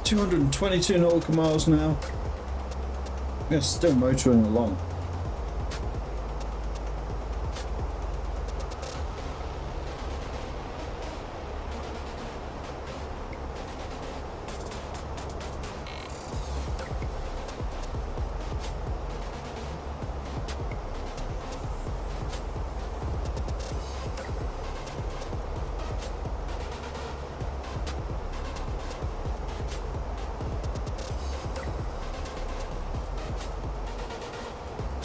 ...222 nautical miles now. Yeah, still motoring along.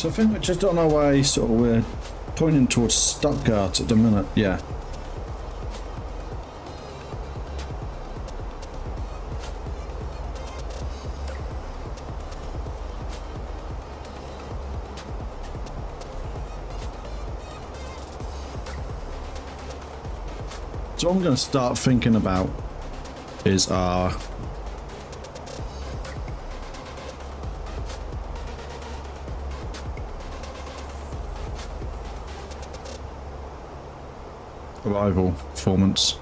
So I think we're just on our way, sort of, we're pointing towards Stuttgart at the minute, yeah. So what I'm going to start thinking about is our arrival performance.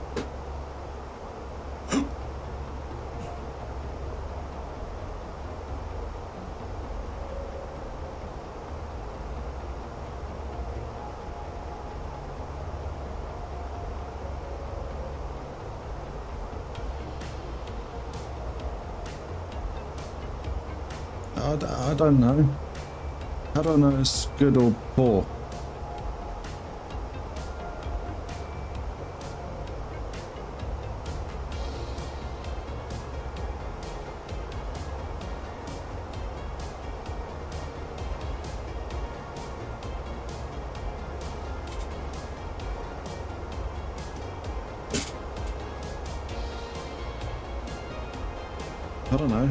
I don't know. I don't know if it's good or poor. I don't know.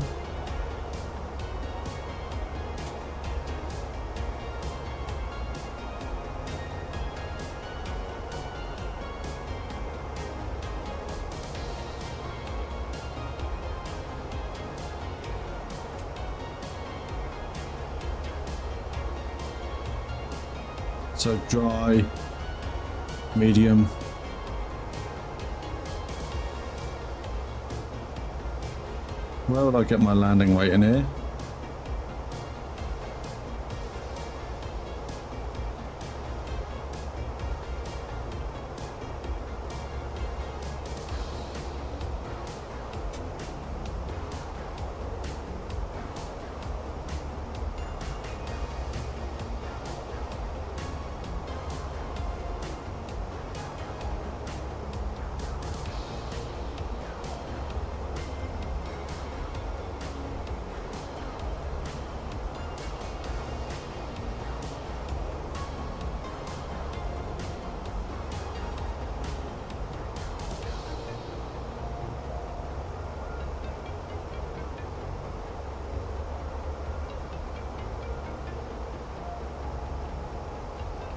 So dry, medium. Where would I get my landing weight in here?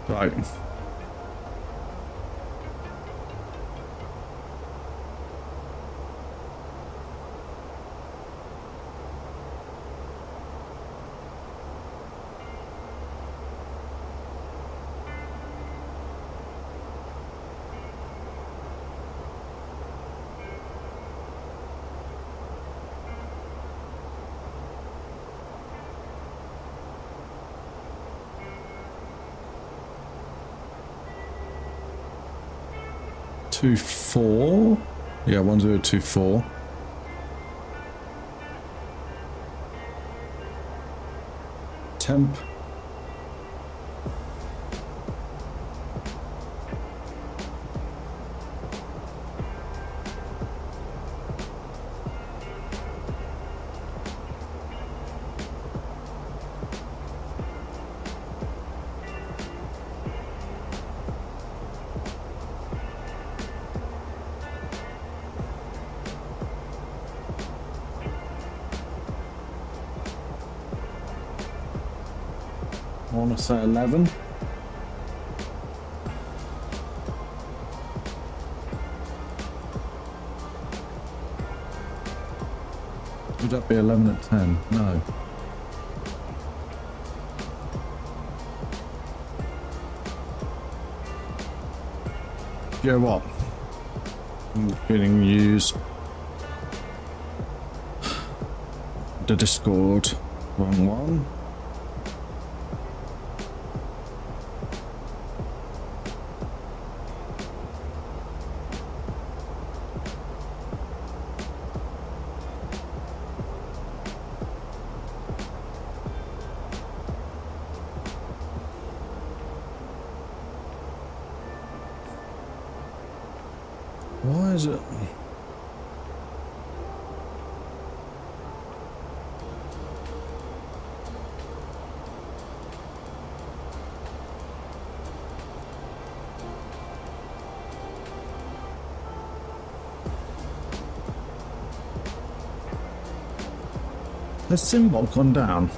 Right. Two four, yeah, 1024. Temp. I want to say 11. Would that be 11 at 10? No. You know what? I'm going to use the Discord. Wrong one. Why is it? Has symbol gone down?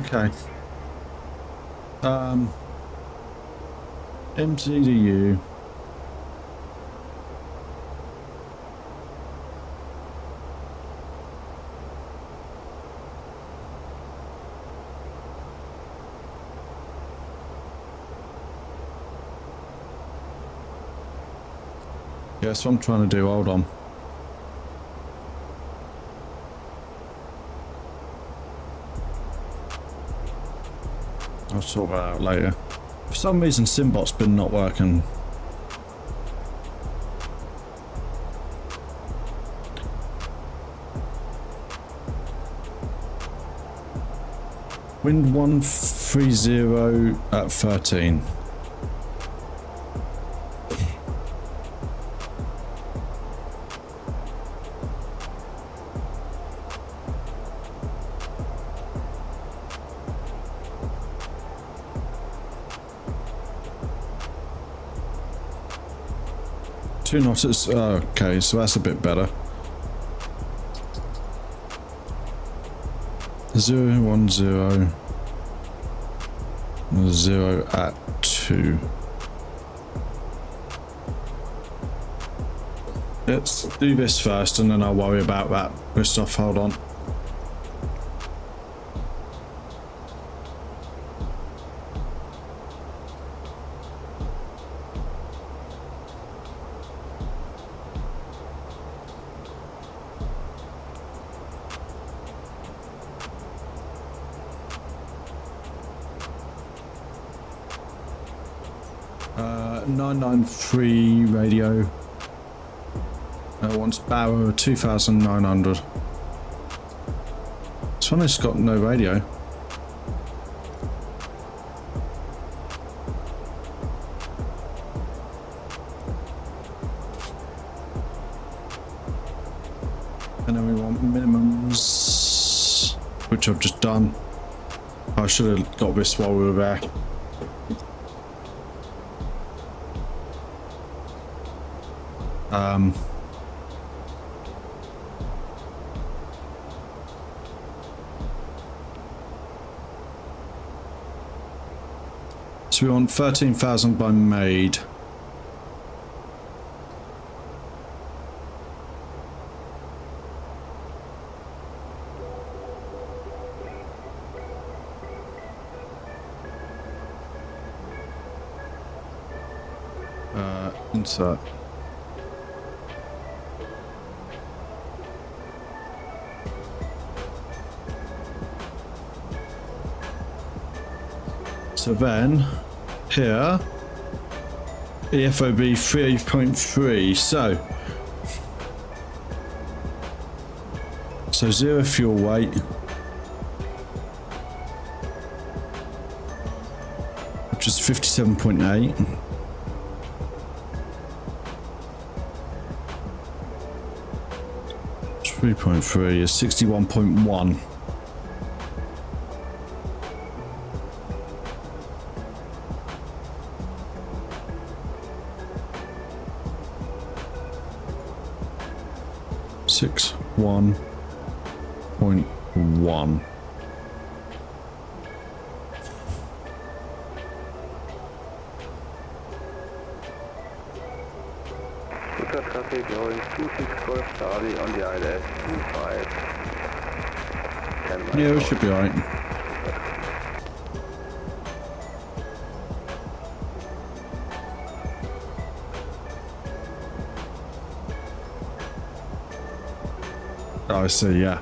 Okay. MCDU. Yeah, that's what I'm trying to do. Hold on. I'll sort that out later. For some reason, Simbot's been not working. Wind 130 at 13. Two knots, okay, so that's a bit better. 010 0 at 2. Let's do this first and then I'll worry about that stuff. Hold on. Free radio. Wants Barrow 2,900. This one has got no radio. And then we want minimums, which I've just done. I should have got this while we were there. So we want 13,000 by maid. Insert. So then, here, EFOB 3.3, so 0 fuel weight, which is 57.8. It's 3.3 is 61.1. Six 1.1. We've got traffic going 264 Starley on the ILS 25. Yeah, we should be alright. Oh, I see, yeah.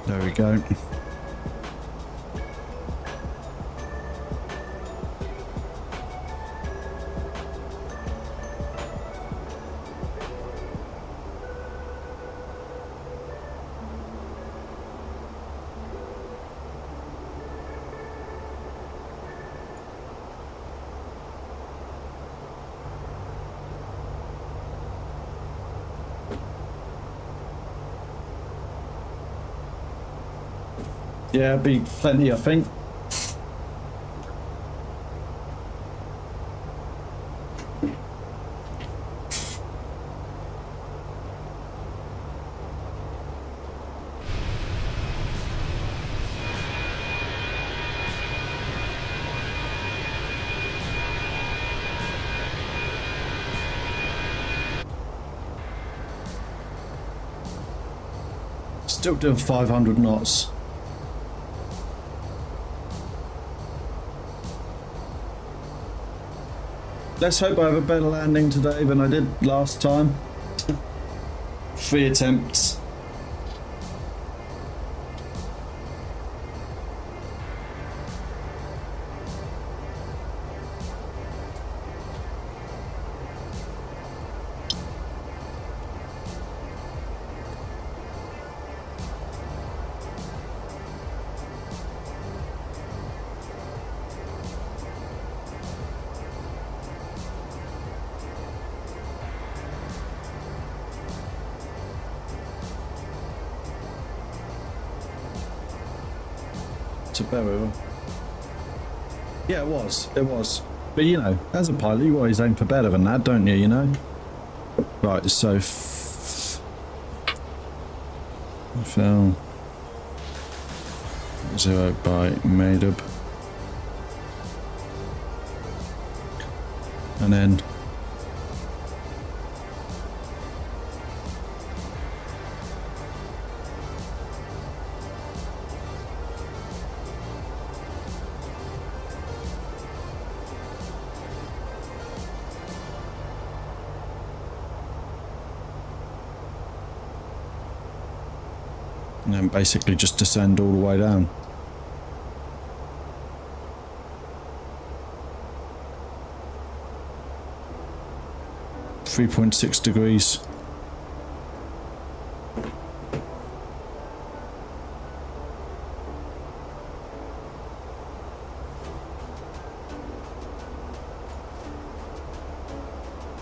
There we go. Yeah, be plenty, I think. Still doing 500 knots. Let's hope I have a better landing today than I did last time. 3 attempts. To bear with her. Yeah, it was. But you know, as a pilot, you always aim for better than that, don't you? You know. Right. So fell 0 by Madub, and then. And then basically just descend all the way down. .6 degrees.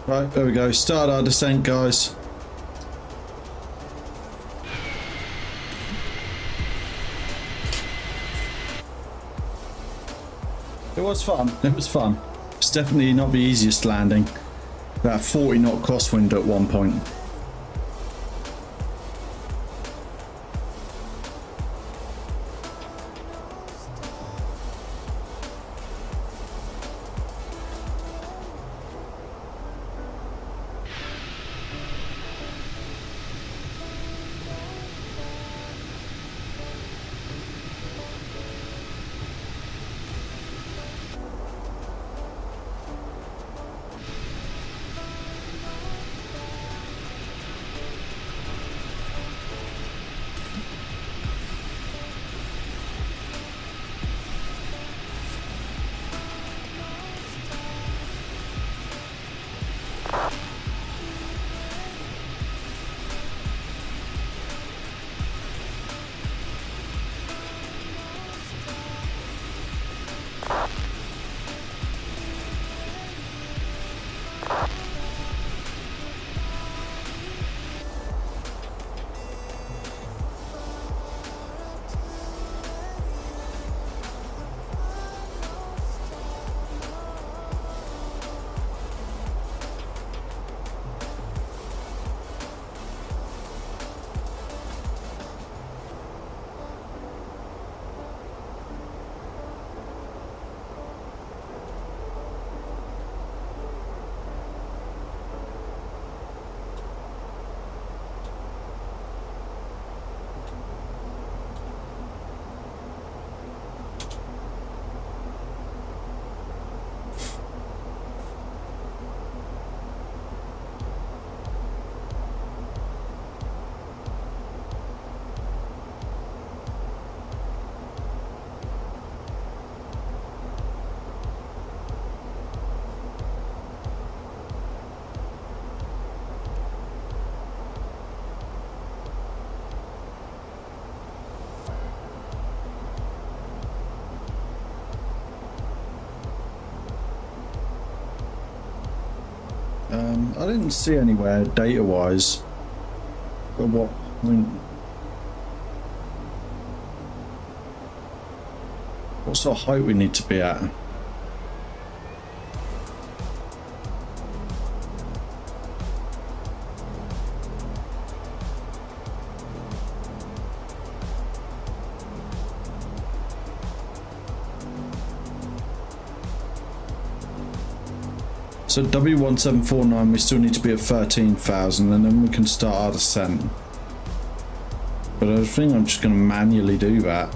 Right, there we go. Start our descent, guys. It was fun. It was fun. It's definitely not the easiest landing. About 40 knot crosswind at one point. I didn't see anywhere data-wise, but what sort of height we need to be at. So W1749, we still need to be at 13,000, and then we can start our descent. But but I think I'm just going to manually do that.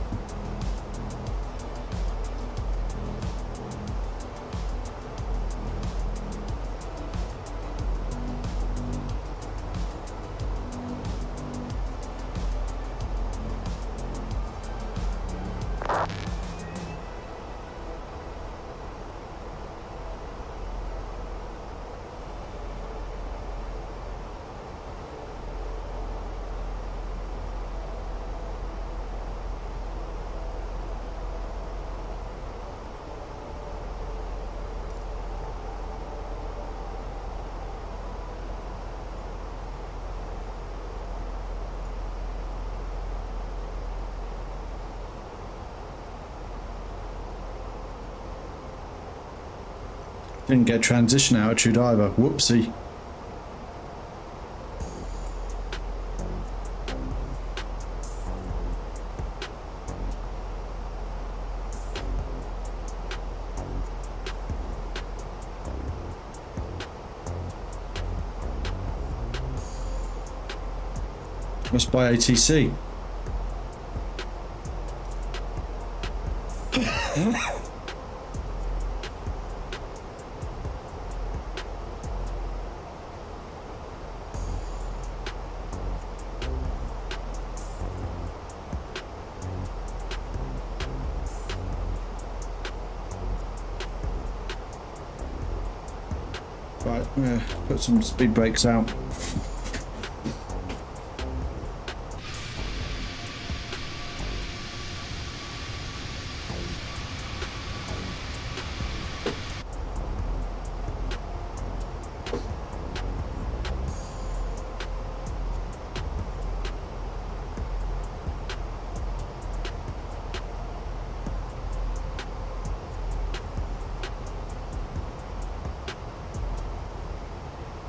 Didn't get transition altitude either. Whoopsie. Must buy ATC. Right, I'm gonna put some speed brakes out.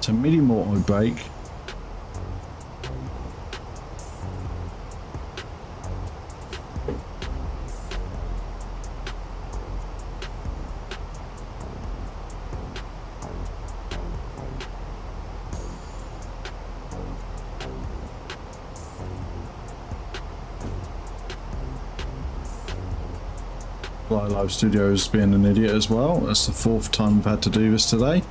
So medium auto brake. FlyLive Studios being an idiot as well. That's the 4th time we've had to do this today.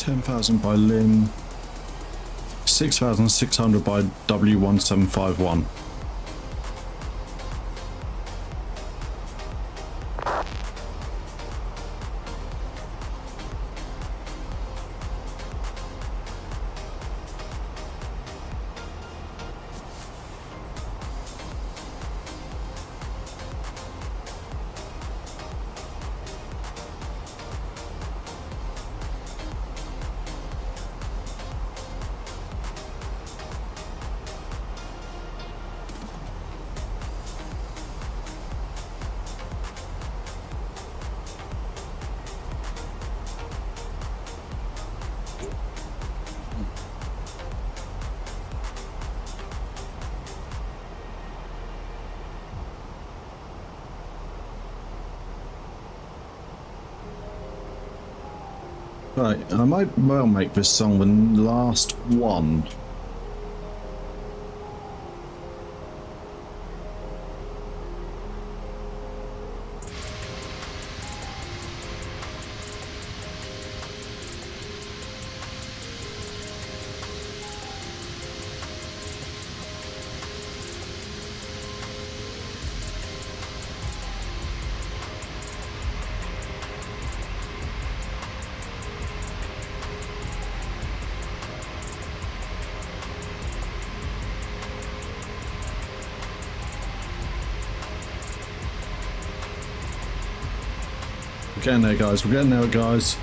$10,000 by Lynn, 6,600 by W1751. Right, I might well make this song the last one. We're getting there, guys. We're getting there, guys.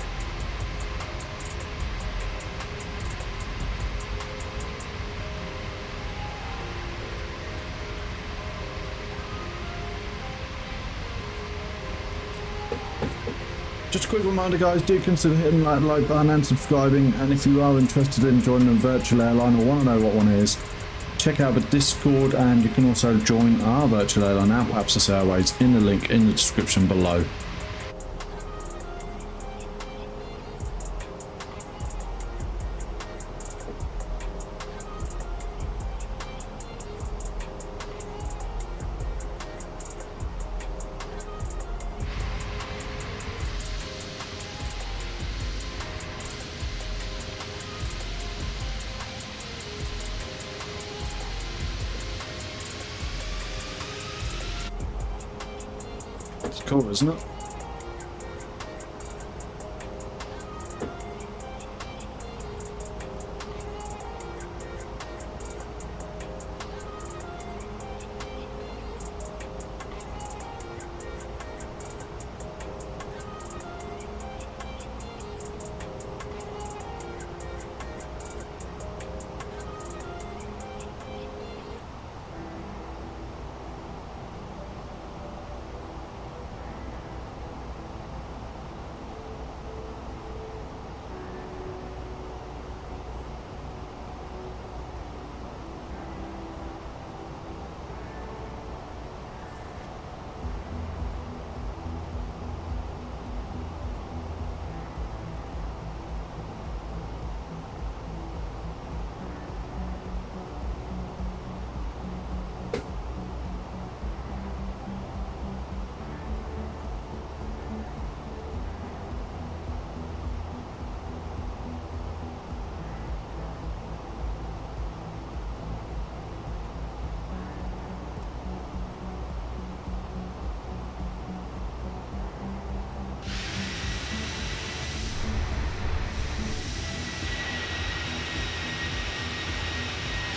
Just a quick reminder, guys, do consider hitting that like button and subscribing, and if you are interested in joining a virtual airline or want to know what one is, check out the Discord, and you can also join our virtual airline, Apoapsis Airways, in the link in the description below. It's cool, isn't it?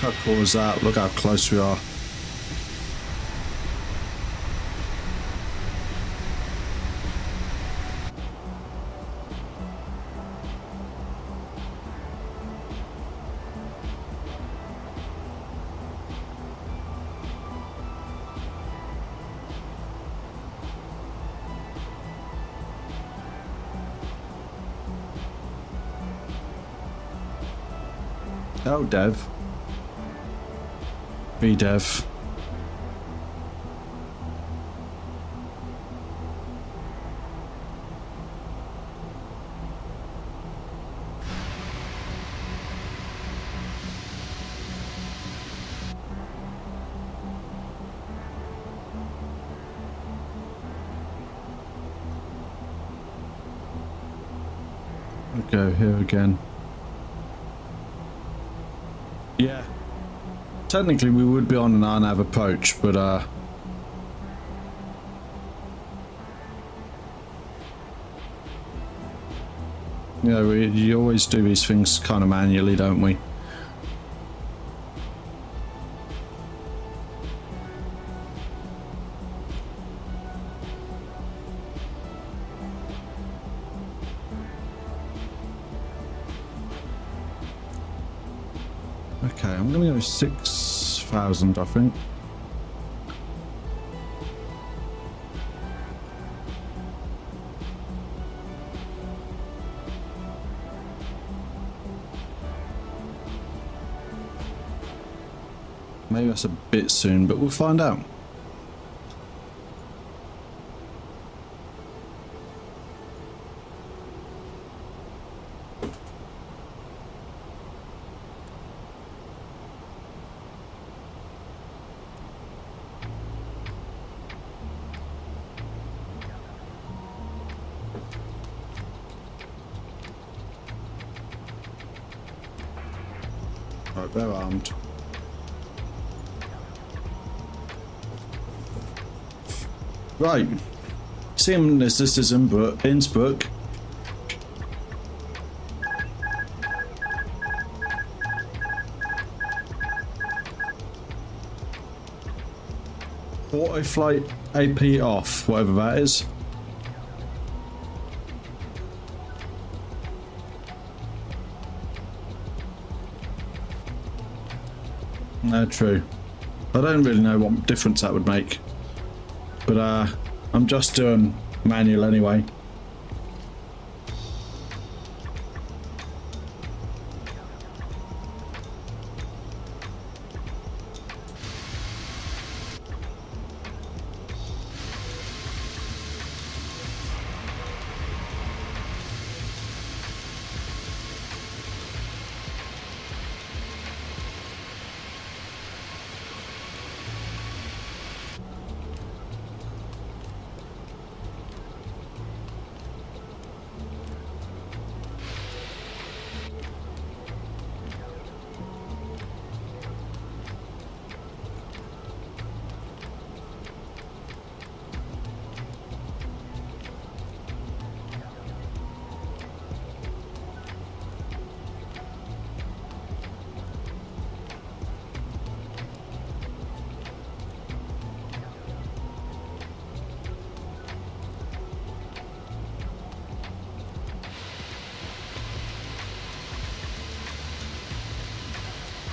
How cool is that? Look how close we are. Oh, Dev. Dev. I'll go here again. Yeah. Technically, we would be on an RNAV approach, but yeah, you always do these things kind of manually, don't we? Okay, I'm gonna go 6,000, I think. Maybe that's a bit soon, but we'll find out. Right, they're armed. Right. Seeing as this is Innsbruck. Auto flight AP off, whatever that is. No, true. I don't really know what difference that would make, but I'm just doing manual anyway.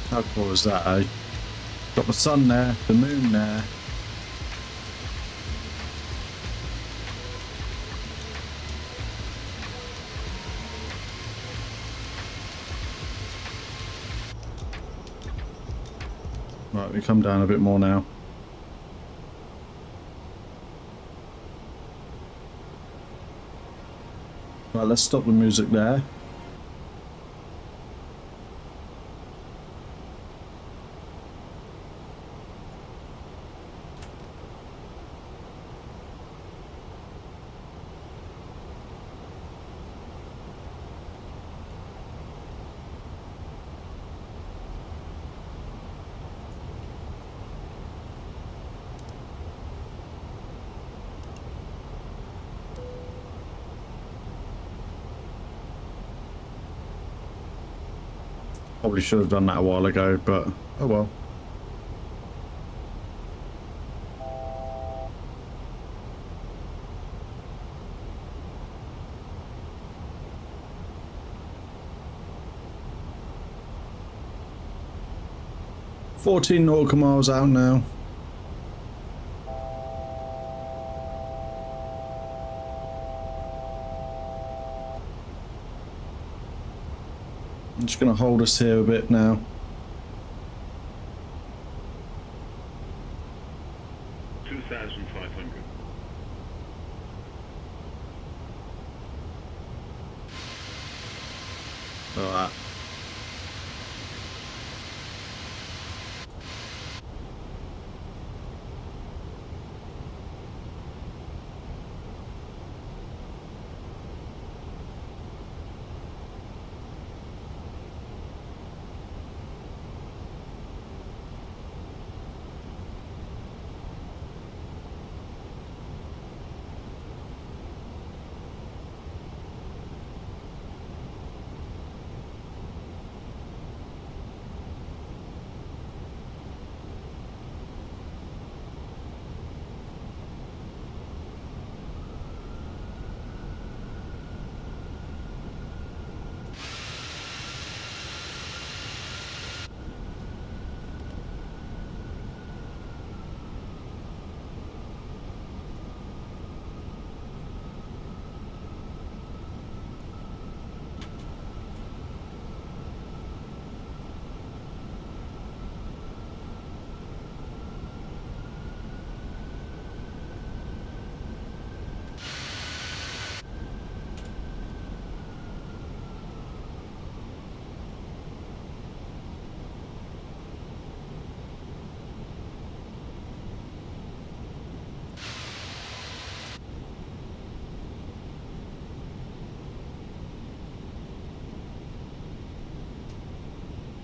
How cool is that, eh? Got the sun there, the moon there. Right, we come down a bit more now. Right, let's stop the music there. Probably should have done that a while ago, but oh well. $14 nautical miles out now. I'm just going to hold us here a bit now. Alright.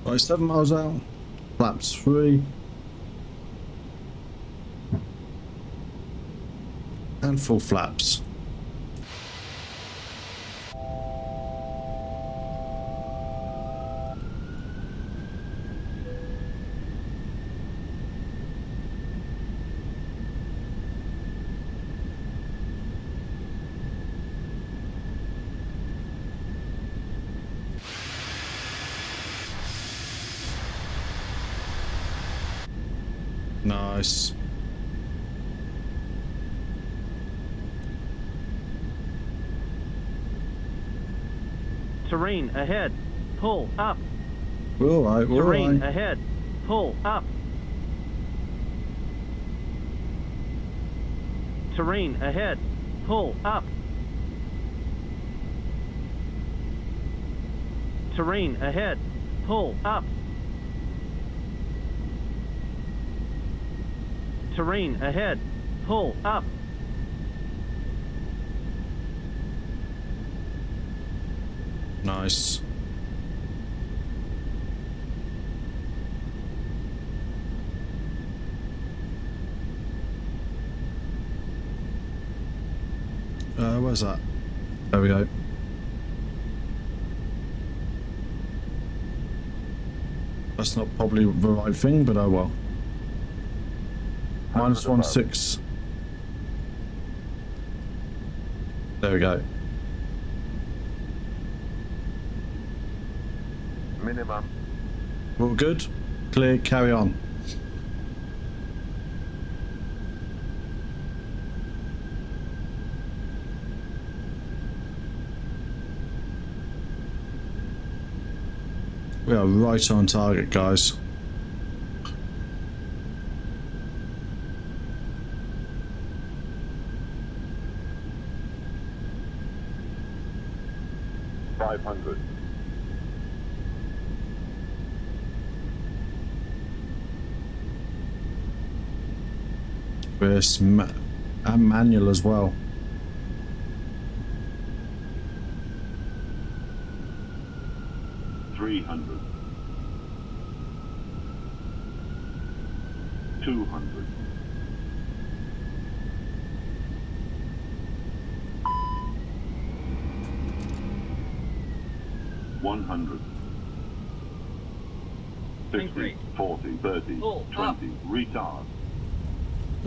Right, 7 miles out. Flaps 3. And full flaps. Nice. Terrain ahead. Pull up. We're alright, we're Terrain alright. ahead. Pull up. Terrain ahead. Pull up. Terrain ahead. Pull up. Terrain ahead. Pull up. Nice. Where's that? There we go. That's not probably the right thing, but oh well. -16. There we go. Minimum. All good? Clear, carry on. We are right on target, guys. We're and manual as well. $300. $200. $100. 50, 40, 30, 20, retard.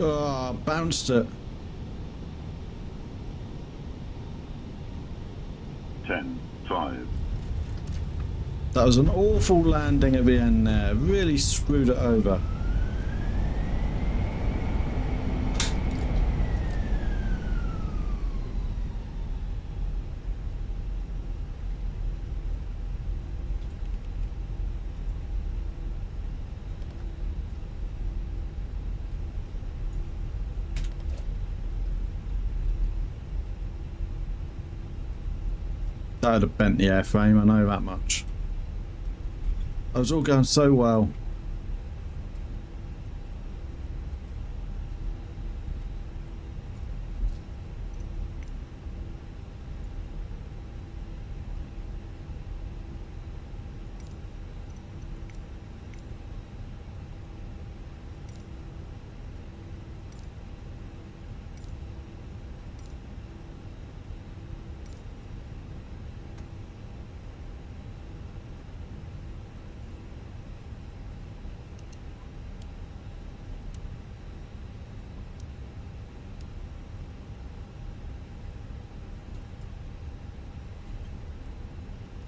Oh, bounced it. 10, 5. That was an awful landing at the end there. Really screwed it over. That would have bent the airframe, I know that much. It was all going so well.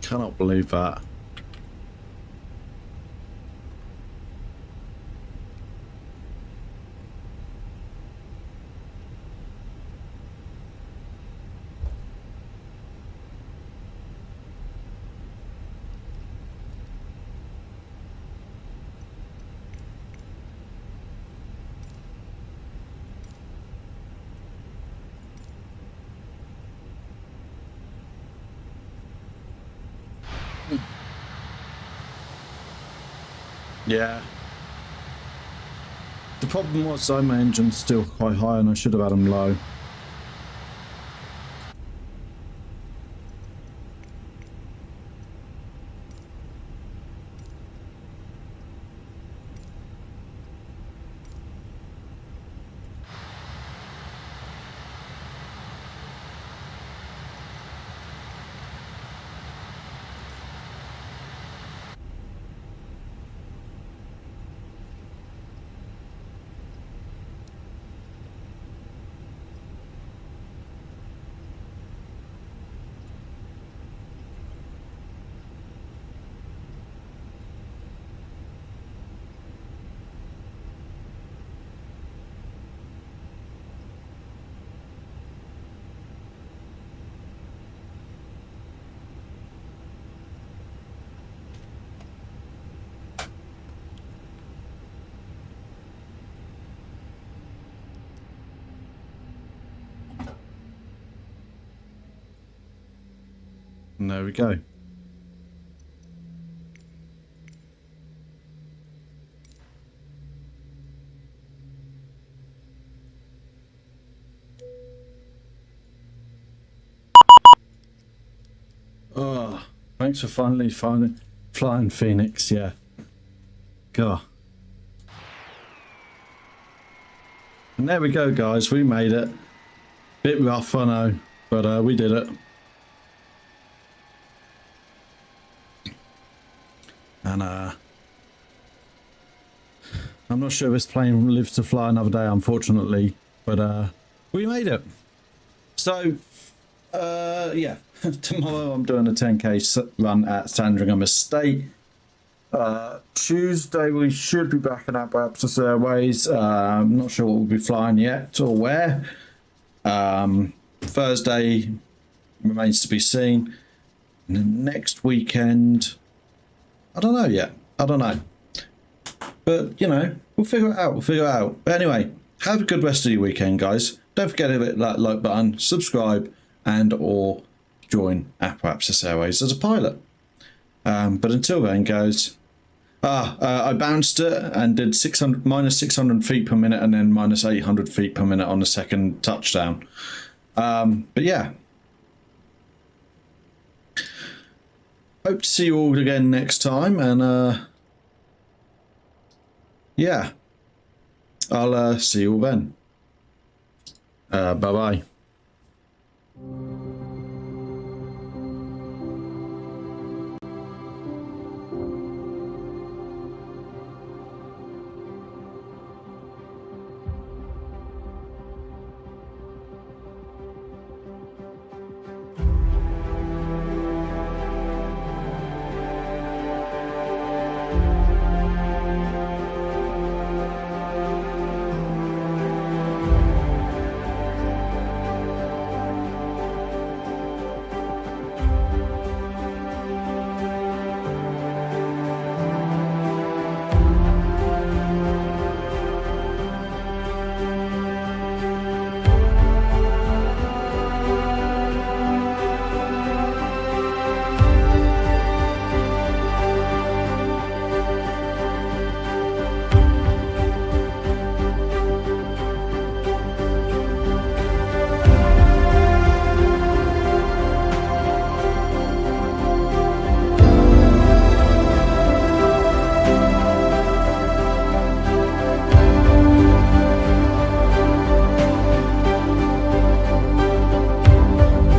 Cannot believe that. Yeah. The problem was though, my engine's still quite high and I should have had them low. And there we go. Oh, thanks for finally flying Fenix, yeah. God. And there we go, guys. We made it. Bit rough, I know, but we did it. And I'm not sure if this plane lives to fly another day, unfortunately, but we made it. So, yeah, tomorrow I'm doing a 10k run at Sandringham Estate. Tuesday we should be back in Apoapsis Airways. I'm not sure what we'll be flying yet or where. Thursday remains to be seen. And then next weekend, I don't know yet. I don't know. But, you know, we'll figure it out. We'll figure it out. But anyway, have a good rest of your weekend, guys. Don't forget to hit that like button, subscribe, and or join Apoapsis Airways as a pilot. But until then, guys, I bounced it and did minus 600 feet per minute and then minus 800 feet per minute on the second touchdown. But yeah. Hope to see you all again next time, and yeah, I'll see you all then. Bye-bye.